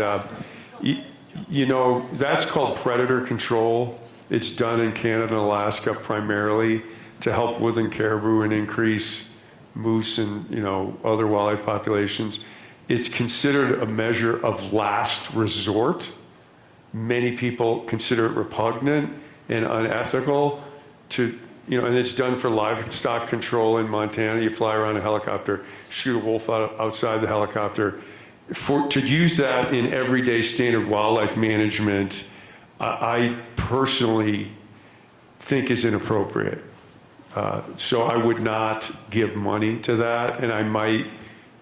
that's called predator control. It's done in Canada and Alaska primarily to help woodland caribou and increase moose and other wildlife populations. It's considered a measure of last resort. Many people consider it repugnant and unethical and it's done for livestock control in Montana. You fly around a helicopter, shoot a wolf outside the helicopter. To use that in everyday standard wildlife management, I personally think is inappropriate. So I would not give money to that, and I might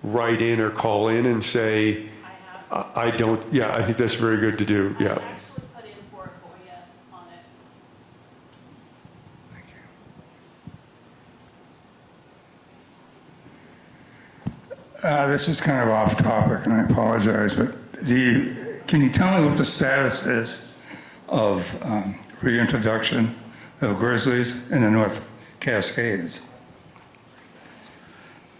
write in or call in and say, I don't, I think that's very good to do, yeah. I actually put in for a FOIA on it. This is kind of off topic, and I apologize, but can you tell me what the status is of reintroduction of grizzlies in the North Cascades?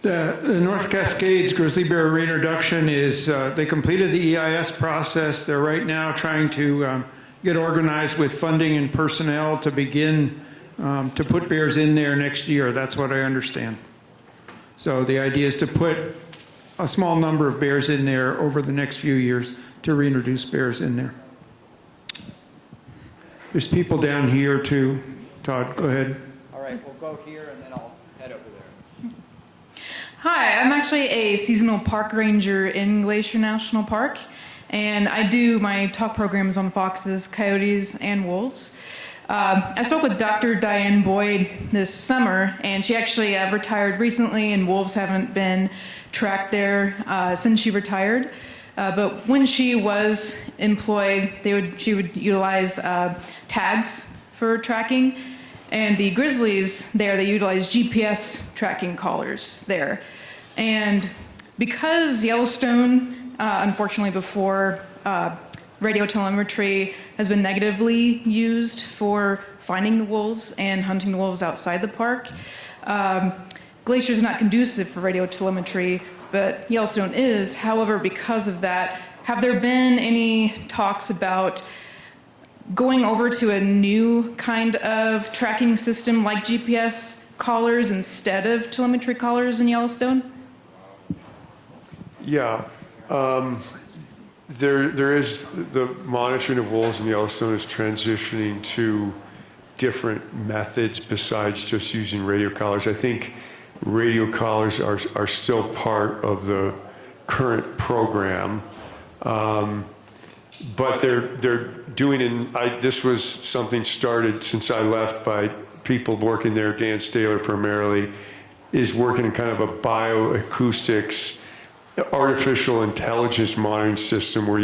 The North Cascades grizzly bear reintroduction is, they completed the EIS process. They're right now trying to get organized with funding and personnel to begin to put bears in there next year. That's what I understand. So the idea is to put a small number of bears in there over the next few years to reintroduce bears in there. There's people down here too. Todd, go ahead. All right, we'll go here and then I'll head over there. Hi, I'm actually a seasonal park ranger in Glacier National Park, and I do my talk programs on foxes, coyotes, and wolves. I spoke with Dr. Diane Boyd this summer, and she actually retired recently, and wolves haven't been tracked there since she retired. But when she was employed, she would utilize tags for tracking, and the Grizzlies there, they utilize GPS tracking collars there. And because Yellowstone, unfortunately before, radio telemetry has been negatively used for finding the wolves and hunting the wolves outside the park. Glacier is not conducive for radio telemetry, but Yellowstone is. However, because of that, have there been any talks about going over to a new kind of tracking system like GPS collars instead of telemetry collars in Yellowstone? Yeah. There is the monitoring of wolves in Yellowstone is transitioning to different methods besides just using radio collars. I think radio collars are still part of the current program, but they're doing it. This was something started since I left by people working there. Dan Staler primarily is working in kind of a bioacoustics, artificial intelligence monitoring system where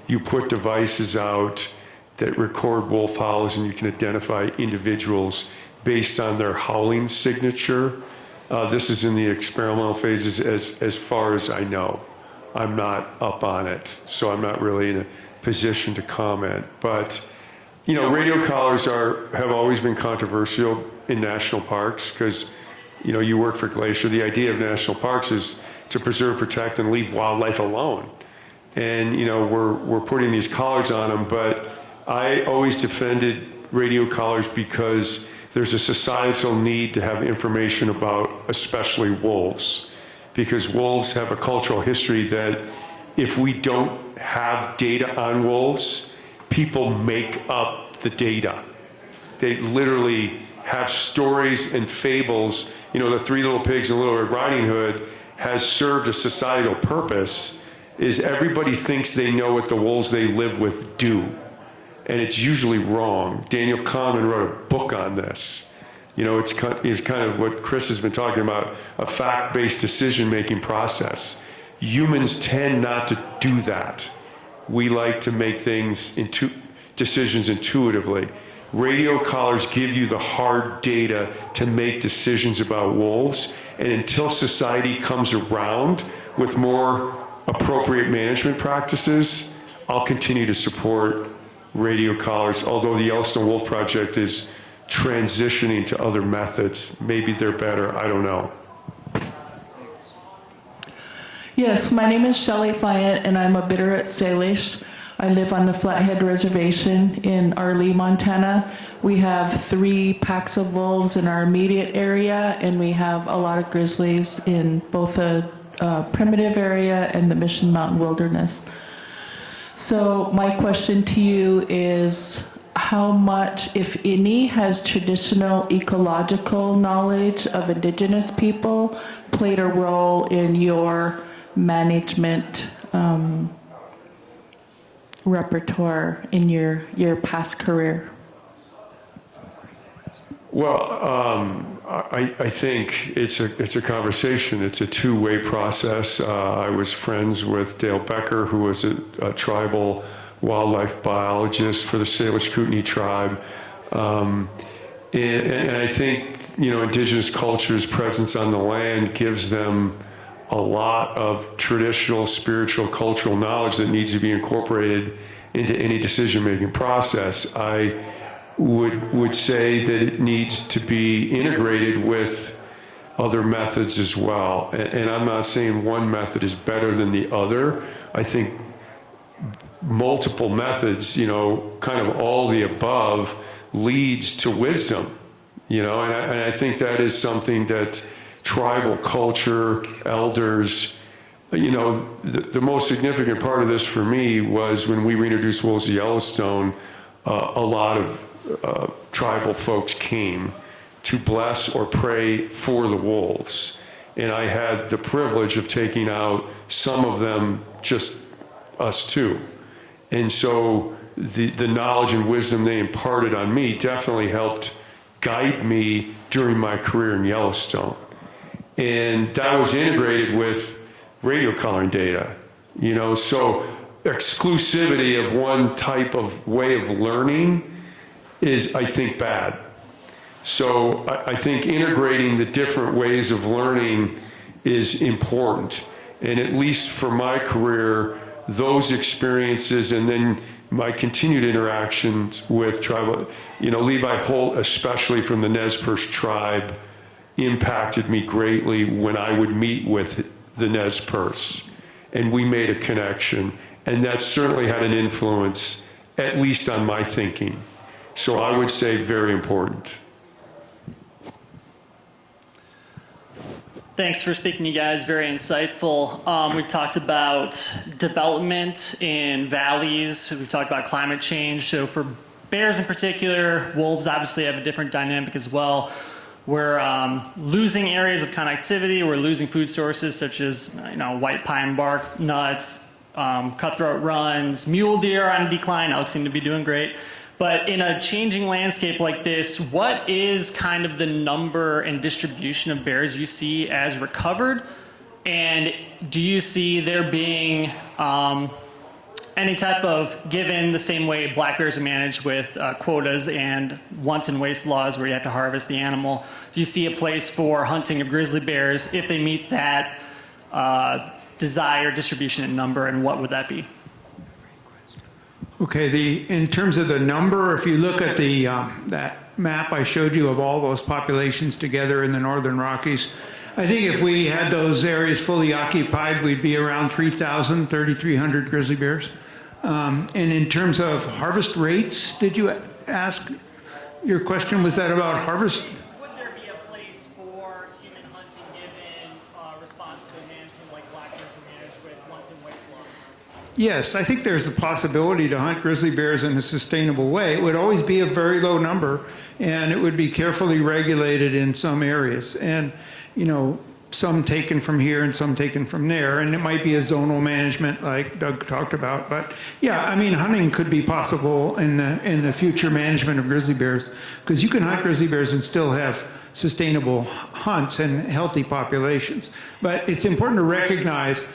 you put devices out that record wolf howls and you can identify individuals based on their howling signature. This is in the experimental phases as far as I know. I'm not up on it, so I'm not really in a position to comment. But, radio collars have always been controversial in national parks because, you work for Glacier. The idea of national parks is to preserve, protect, and leave wildlife alone. And, we're putting these collars on them, but I always defended radio collars because there's a societal need to have information about especially wolves, because wolves have a cultural history that if we don't have data on wolves, people make up the data. They literally have stories and fables. The Three Little Pigs and Little Red Riding Hood has served a societal purpose, is everybody thinks they know what the wolves they live with do. And it's usually wrong. Daniel Kahneman wrote a book on this. It's kind of what Chris has been talking about, a fact-based decision-making process. Humans tend not to do that. We like to make decisions intuitively. Radio collars give you the hard data to make decisions about wolves, and until society comes around with more appropriate management practices, I'll continue to support radio collars, although the Yellowstone Wolf Project is transitioning to other methods. Maybe they're better, I don't know. Yes, my name is Shelley Fayette, and I'm a bidder at Salish. I live on the Flathead Reservation in Arlee, Montana. We have 3 packs of wolves in our immediate area, and we have a lot of grizzlies in both the primitive area and the Mission Mountain Wilderness. So my question to you is, how much, if any, has traditional ecological knowledge of indigenous people played a role in your management repertoire in your past career? Well, I think it's a conversation. It's a two-way process. I was friends with Dale Becker, who was a tribal wildlife biologist for the Salish Kootenai tribe. And I think, indigenous culture's presence on the land gives them a lot of traditional, spiritual, cultural knowledge that needs to be incorporated into any decision-making process. I would say that it needs to be integrated with other methods as well. And I'm not saying one method is better than the other. I think multiple methods, kind of all the above, leads to wisdom, and I think that is something that tribal culture, elders. You know, the most significant part of this for me was when we reintroduced wolves to Yellowstone, a lot of tribal folks came to bless or pray for the wolves. And I had the privilege of taking out some of them, just us two. And so the knowledge and wisdom they imparted on me definitely helped guide me during my career in Yellowstone. And that was integrated with radio coloring data, you know, so exclusivity of one type of way of learning is, I think, bad. So I think integrating the different ways of learning is important. And at least for my career, those experiences and then my continued interactions with tribal, you know, Levi Holt, especially from the Nez Perce tribe, impacted me greatly when I would meet with the Nez Perce. And we made a connection. And that certainly had an influence, at least on my thinking. So I would say very important. Thanks for speaking, you guys. Very insightful. We've talked about development in valleys. We've talked about climate change. So for bears in particular, wolves obviously have a different dynamic as well. We're losing areas of connectivity. We're losing food sources such as, you know, white pine bark, nuts, cutthroat runs. Mule deer are on a decline. Elk seem to be doing great. But in a changing landscape like this, what is kind of the number and distribution of bears you see as recovered? And do you see there being any type of, given the same way black bears are managed with quotas and once and waste laws where you have to harvest the animal, do you see a place for hunting of grizzly bears if they meet that desired distribution and number, and what would that be? Okay, in terms of the number, if you look at the that map I showed you of all those populations together in the Northern Rockies, I think if we had those areas fully occupied, we'd be around 3,000, 3,300 grizzly bears. And in terms of harvest rates, did you ask, your question, was that about harvest? Would there be a place for human hunting given responsible management like black bears are managed with once and waste laws? Yes, I think there's a possibility to hunt grizzly bears in a sustainable way. It would always be a very low number, and it would be carefully regulated in some areas. And, you know, some taken from here and some taken from there, and it might be a zonal management like Doug talked about. But yeah, I mean, hunting could be possible in the future management of grizzly bears, because you can hunt grizzly bears and still have sustainable hunts and healthy populations. But it's important to recognize,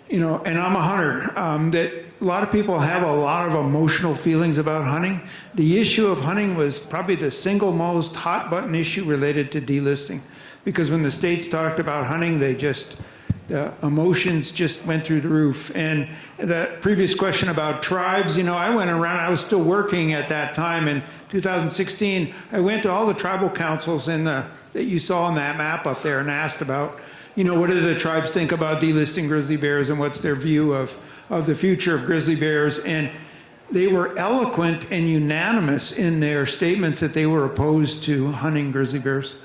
you know, and I'm a hunter, that a lot of people have a lot of emotional feelings about hunting. The issue of hunting was probably the single most hot button issue related to delisting. Because when the states talked about hunting, the emotions just went through the roof. And the previous question about tribes, you know, I went around, I was still working at that time in 2016. I went to all the tribal councils that you saw on that map up there and asked about, you know, what do the tribes think about delisting grizzly bears and what's their view of the future of grizzly bears? And they were eloquent and unanimous in their statements that they were opposed to hunting grizzly bears.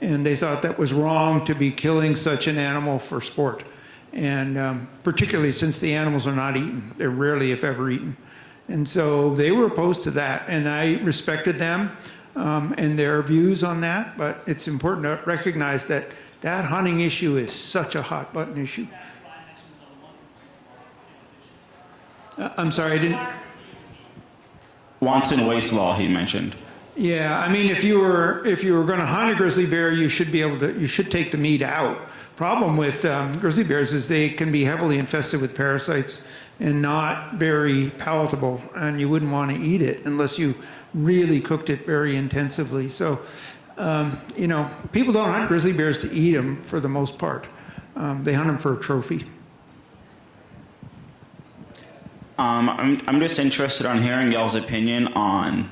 And they thought that was wrong to be killing such an animal for sport. And particularly since the animals are not eaten. They're rarely, if ever, eaten. And so they were opposed to that. And I respected them and their views on that. But it's important to recognize that that hunting issue is such a hot button issue. I'm sorry, I didn't. Wants and waste law, he mentioned. Yeah, I mean, if you were going to hunt a grizzly bear, you should take the meat out. Problem with grizzly bears is they can be heavily infested with parasites and not very palatable, and you wouldn't want to eat it unless you really cooked it very intensively. So, you know, people don't hunt grizzly bears to eat them for the most part. They hunt them for a trophy. I'm just interested on hearing y'all's opinion on.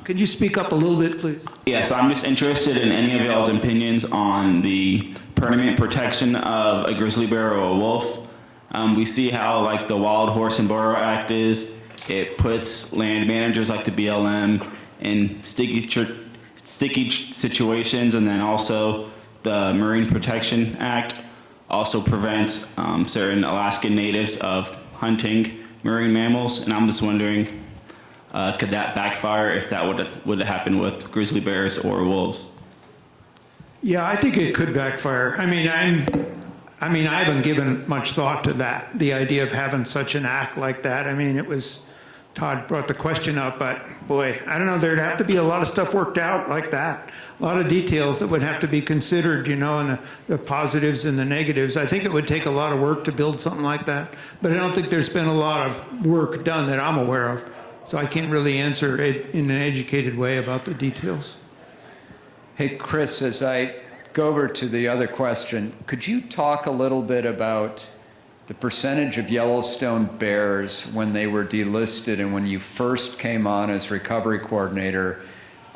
Could you speak up a little bit, please? Yes, I'm just interested in any of y'all's opinions on the permanent protection of a grizzly bear or a wolf. We see how like the Wild Horse and Burro Act is. It puts land managers like the BLM in sticky situations, and then also the Marine Protection Act also prevents certain Alaskan natives of hunting marine mammals, and I'm just wondering, could that backfire if that would happen with grizzly bears or wolves? Yeah, I think it could backfire. I mean, I haven't given much thought to that, the idea of having such an act like that. I mean, Todd brought the question up, but boy, I don't know, there'd have to be a lot of stuff worked out like that. A lot of details that would have to be considered, and the positives and the negatives. I think it would take a lot of work to build something like that, but I don't think there's been a lot of work done that I'm aware of. So I can't really answer it in an educated way about the details. Hey, Chris, as I go over to the other question, could you talk a little bit about the percentage of Yellowstone bears when they were delisted and when you first came on as recovery coordinator?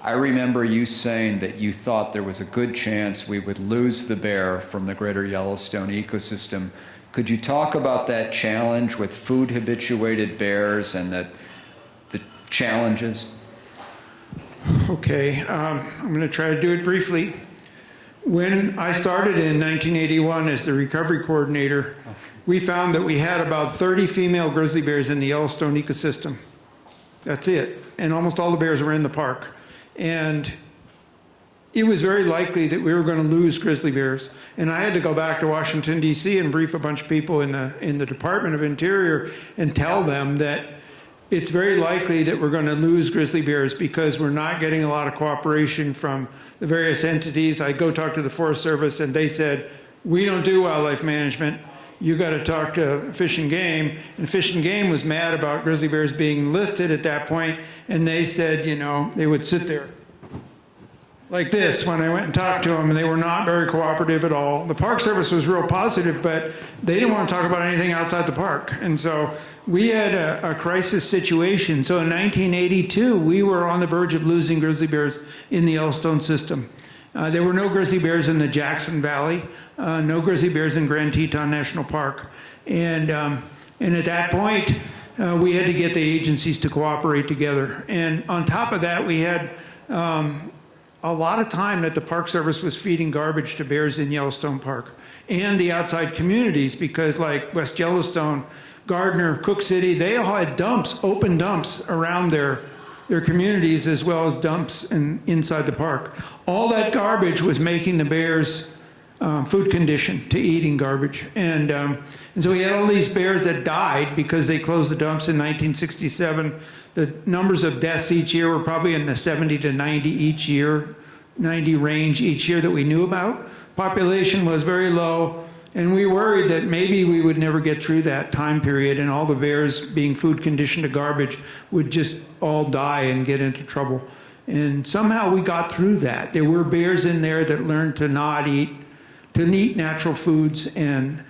I remember you saying that you thought there was a good chance we would lose the bear from the greater Yellowstone ecosystem. Could you talk about that challenge with food habituated bears and the challenges? Okay, I'm going to try to do it briefly. When I started in 1981 as the recovery coordinator, we found that we had about 30 female grizzly bears in the Yellowstone ecosystem. That's it. And almost all the bears were in the park. And it was very likely that we were going to lose grizzly bears. And I had to go back to Washington, D.C. and brief a bunch of people in the Department of Interior and tell them that it's very likely that we're going to lose grizzly bears because we're not getting a lot of cooperation from the various entities. I go talk to the Forest Service and they said, we don't do wildlife management. You got to talk to Fish and Game. And Fish and Game was mad about grizzly bears being listed at that point, and they said, they would sit there like this when I went and talked to them, and they were not very cooperative at all. The Park Service was real positive, but they didn't want to talk about anything outside the park. And so we had a crisis situation. So in 1982, we were on the verge of losing grizzly bears in the Yellowstone system. There were no grizzly bears in the Jackson Valley, no grizzly bears in Grand Teton National Park. And at that point, we had to get the agencies to cooperate together. And on top of that, we had a lot of time that the Park Service was feeding garbage to bears in Yellowstone Park and the outside communities, because like West Yellowstone, Gardner, Cook City, they all had dumps, open dumps around their communities, as well as dumps inside the park. All that garbage was making the bears food conditioned to eating garbage. And so we had all these bears that died because they closed the dumps in 1967. The numbers of deaths each year were probably in the 70 to 90 each year, 90 range each year that we knew about. Population was very low, and we worried that maybe we would never get through that time period, and all the bears being food conditioned to garbage would just all die and get into trouble. And somehow we got through that. There were bears in there that learned to eat natural foods, and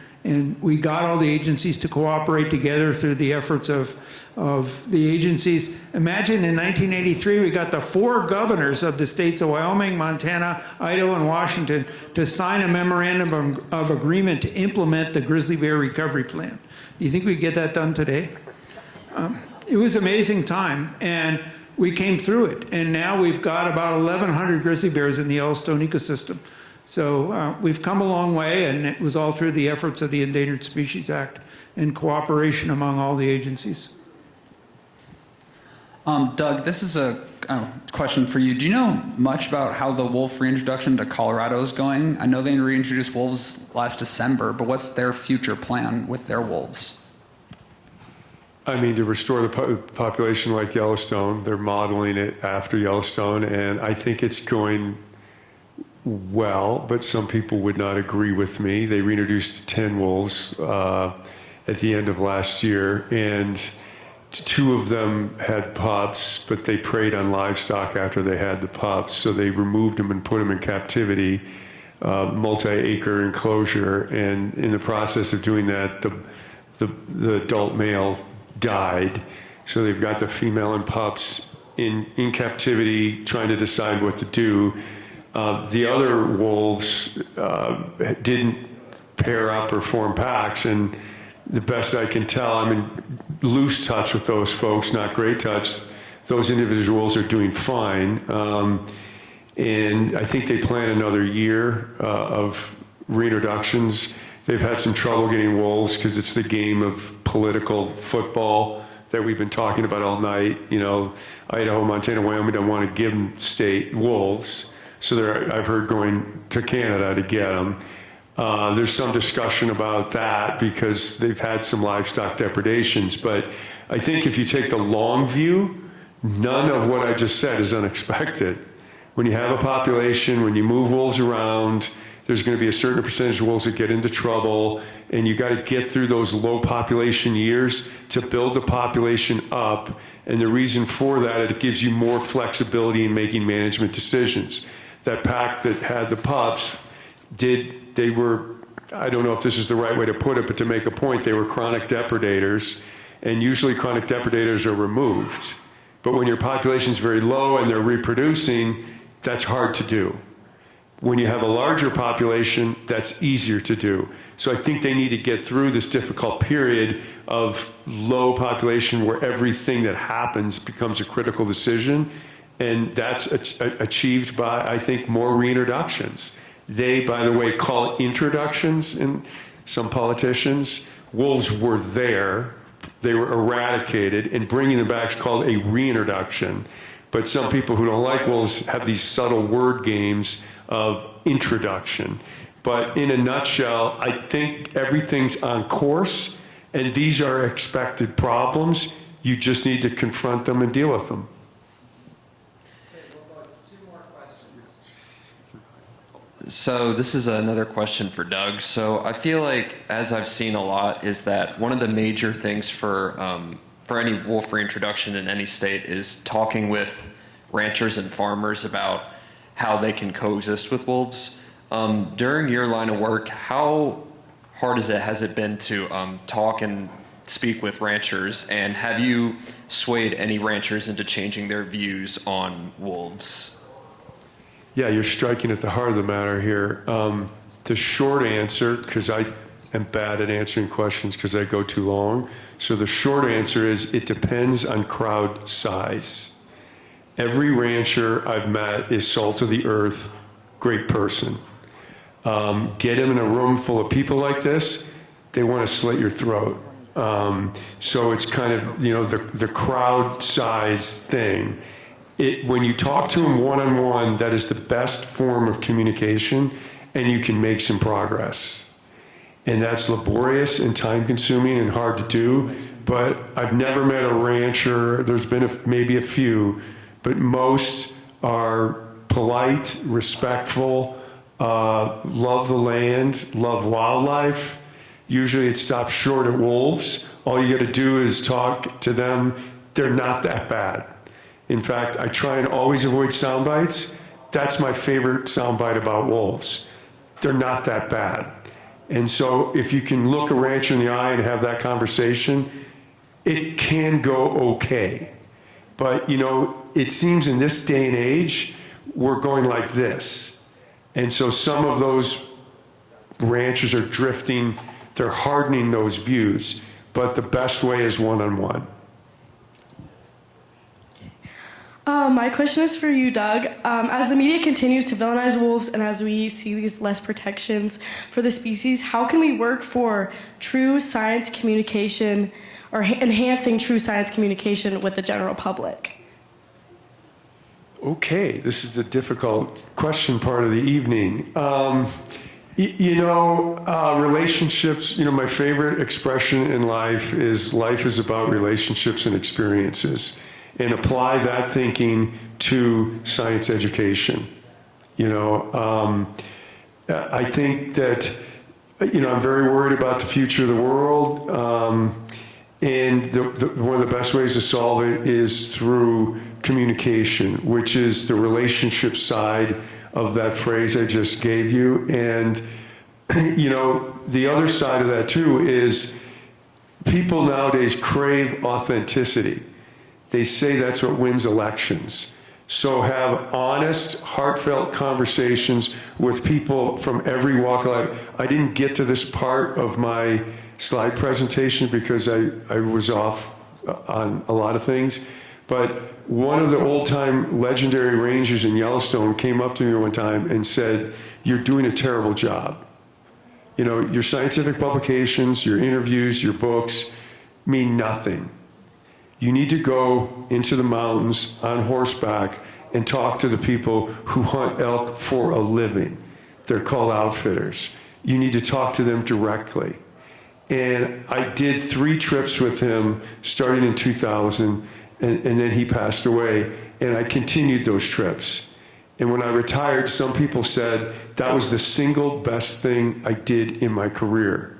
we got all the agencies to cooperate together through the efforts of the agencies. Imagine in 1983, we got the 4 governors of the states of Wyoming, Montana, Idaho, and Washington to sign a memorandum of agreement to implement the grizzly bear recovery plan. Do you think we'd get that done today? It was an amazing time, and we came through it. And now we've got about 1,100 grizzly bears in the Yellowstone ecosystem. So we've come a long way, and it was all through the efforts of the Endangered Species Act and cooperation among all the agencies. Doug, this is a question for you. Do you know much about how the wolf reintroduction to Colorado is going? I know they reintroduced wolves last December, but what's their future plan with their wolves? I mean, to restore the population like Yellowstone, they're modeling it after Yellowstone, and I think it's going well, but some people would not agree with me. They reintroduced 10 wolves at the end of last year, and 2 of them had pups, but they preyed on livestock after they had the pups, so they removed them and put them in captivity, multi-acre enclosure, and in the process of doing that, the adult male died. So they've got the female and pups in captivity, trying to decide what to do. The other wolves didn't pair up or form packs, and the best I can tell, I'm in loose touch with those folks, not great touch. Those individuals are doing fine. And I think they plan another year of reintroductions. They've had some trouble getting wolves because it's the game of political football that we've been talking about all night. You know, Idaho, Montana, Wyoming don't want to give them state wolves. So I've heard going to Canada to get them. There's some discussion about that because they've had some livestock depredations. But I think if you take the long view, none of what I just said is unexpected. When you have a population, when you move wolves around, there's going to be a certain percentage of wolves that get into trouble, and you got to get through those low population years to build the population up. And the reason for that, it gives you more flexibility in making management decisions. That pack that had the pups they were, I don't know if this is the right way to put it, but to make a point, they were chronic depredators, and usually chronic depredators are removed. But when your population's very low and they're reproducing, that's hard to do. When you have a larger population, that's easier to do. So I think they need to get through this difficult period of low population where everything that happens becomes a critical decision. And that's achieved by, I think, more reintroductions. They, by the way, call it introductions in some politicians. Wolves were there. They were eradicated, and bringing them back is called a reintroduction. But some people who don't like wolves have these subtle word games of introduction. But in a nutshell, I think everything's on course, and these are expected problems. You just need to confront them and deal with them. So this is another question for Doug. So I feel like, as I've seen a lot, is that one of the major things for any wolf reintroduction in any state is talking with ranchers and farmers about how they can coexist with wolves. During your line of work, how hard has it been to talk and speak with ranchers, and have you swayed any ranchers into changing their views on wolves? Yeah, you're striking at the heart of the matter here. The short answer, because I am bad at answering questions because I go too long. So the short answer is it depends on crowd size. Every rancher I've met is salt of the earth, great person. Get him in a room full of people like this, they want to slit your throat. So it's kind of, you know, the crowd size thing. When you talk to them one-on-one, that is the best form of communication, and you can make some progress. And that's laborious and time-consuming and hard to do, but I've never met a rancher, there's been maybe a few, but most are polite, respectful, love the land, love wildlife. Usually it stops short at wolves. All you got to do is talk to them. They're not that bad. In fact, I try and always avoid sound bites. That's my favorite sound bite about wolves. They're not that bad. And so if you can look a rancher in the eye and have that conversation, it can go okay. But, you know, it seems in this day and age, we're going like this. And so some of those ranchers are drifting, they're hardening those views, but the best way is one-on-one. My question is for you, Doug. As the media continues to villainize wolves and as we see these less protections for the species, how can we work for true science communication or enhancing true science communication with the general public? Okay, this is the difficult question part of the evening. Relationships, my favorite expression in life is about relationships and experiences, and apply that thinking to science education. I think that, I'm very worried about the future of the world, and one of the best ways to solve it is through communication, which is the relationship side of that phrase I just gave you. And, the other side of that too is people nowadays crave authenticity. They say that's what wins elections. So have honest, heartfelt conversations with people from every walk of life. I didn't get to this part of my slide presentation because I was off on a lot of things. But one of the old-time legendary rangers in Yellowstone came up to me one time and said, "You're doing a terrible job. You know, your scientific publications, your interviews, your books mean nothing. You need to go into the mountains on horseback and talk to the people who hunt elk for a living. They're called outfitters. You need to talk to them directly." And I did 3 trips with him starting in 2000, and then he passed away, and I continued those trips. And when I retired, some people said that was the single best thing I did in my career,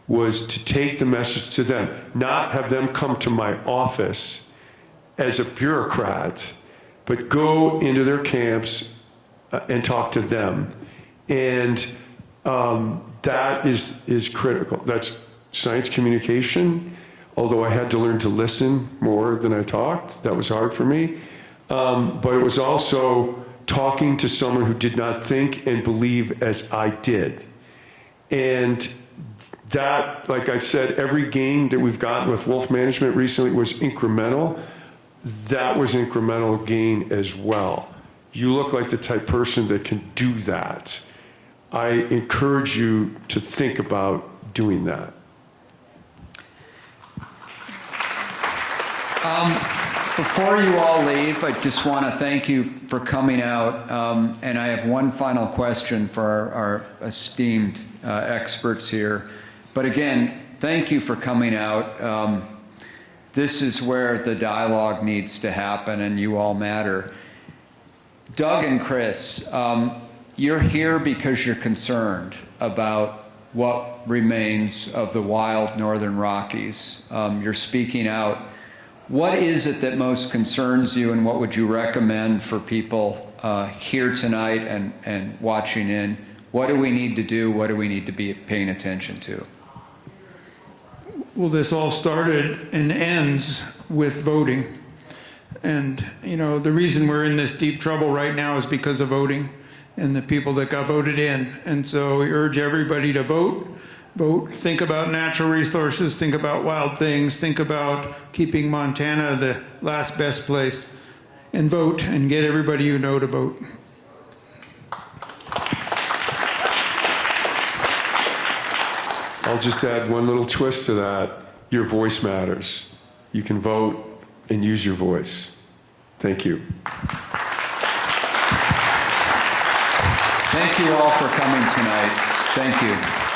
was to take the message to them, not have them come to my office as a bureaucrat, but go into their camps and talk to them. And that is critical. That's science communication, although I had to learn to listen more than I talked. That was hard for me. But it was also talking to someone who did not think and believe as I did. And that, like I said, every gain that we've gotten with wolf management recently was incremental. That was incremental gain as well. You look like the type of person that can do that. I encourage you to think about doing that. Before you all leave, I just want to thank you for coming out. And I have one final question for our esteemed experts here. But again, thank you for coming out. This is where the dialogue needs to happen, and you all matter. Doug and Chris, you're here because you're concerned about what remains of the wild Northern Rockies. You're speaking out. What is it that most concerns you, and what would you recommend for people here tonight and watching in? What do we need to do? What do we need to be paying attention to? Well, this all started and ends with voting. And, you know, the reason we're in this deep trouble right now is because of voting and the people that got voted in. And so we urge everybody to vote. Vote, think about natural resources, think about wild things, think about keeping Montana the last best place, and vote, and get everybody you know to vote. I'll just add one little twist to that. Your voice matters. You can vote and use your voice. Thank you. Thank you all for coming tonight. Thank you.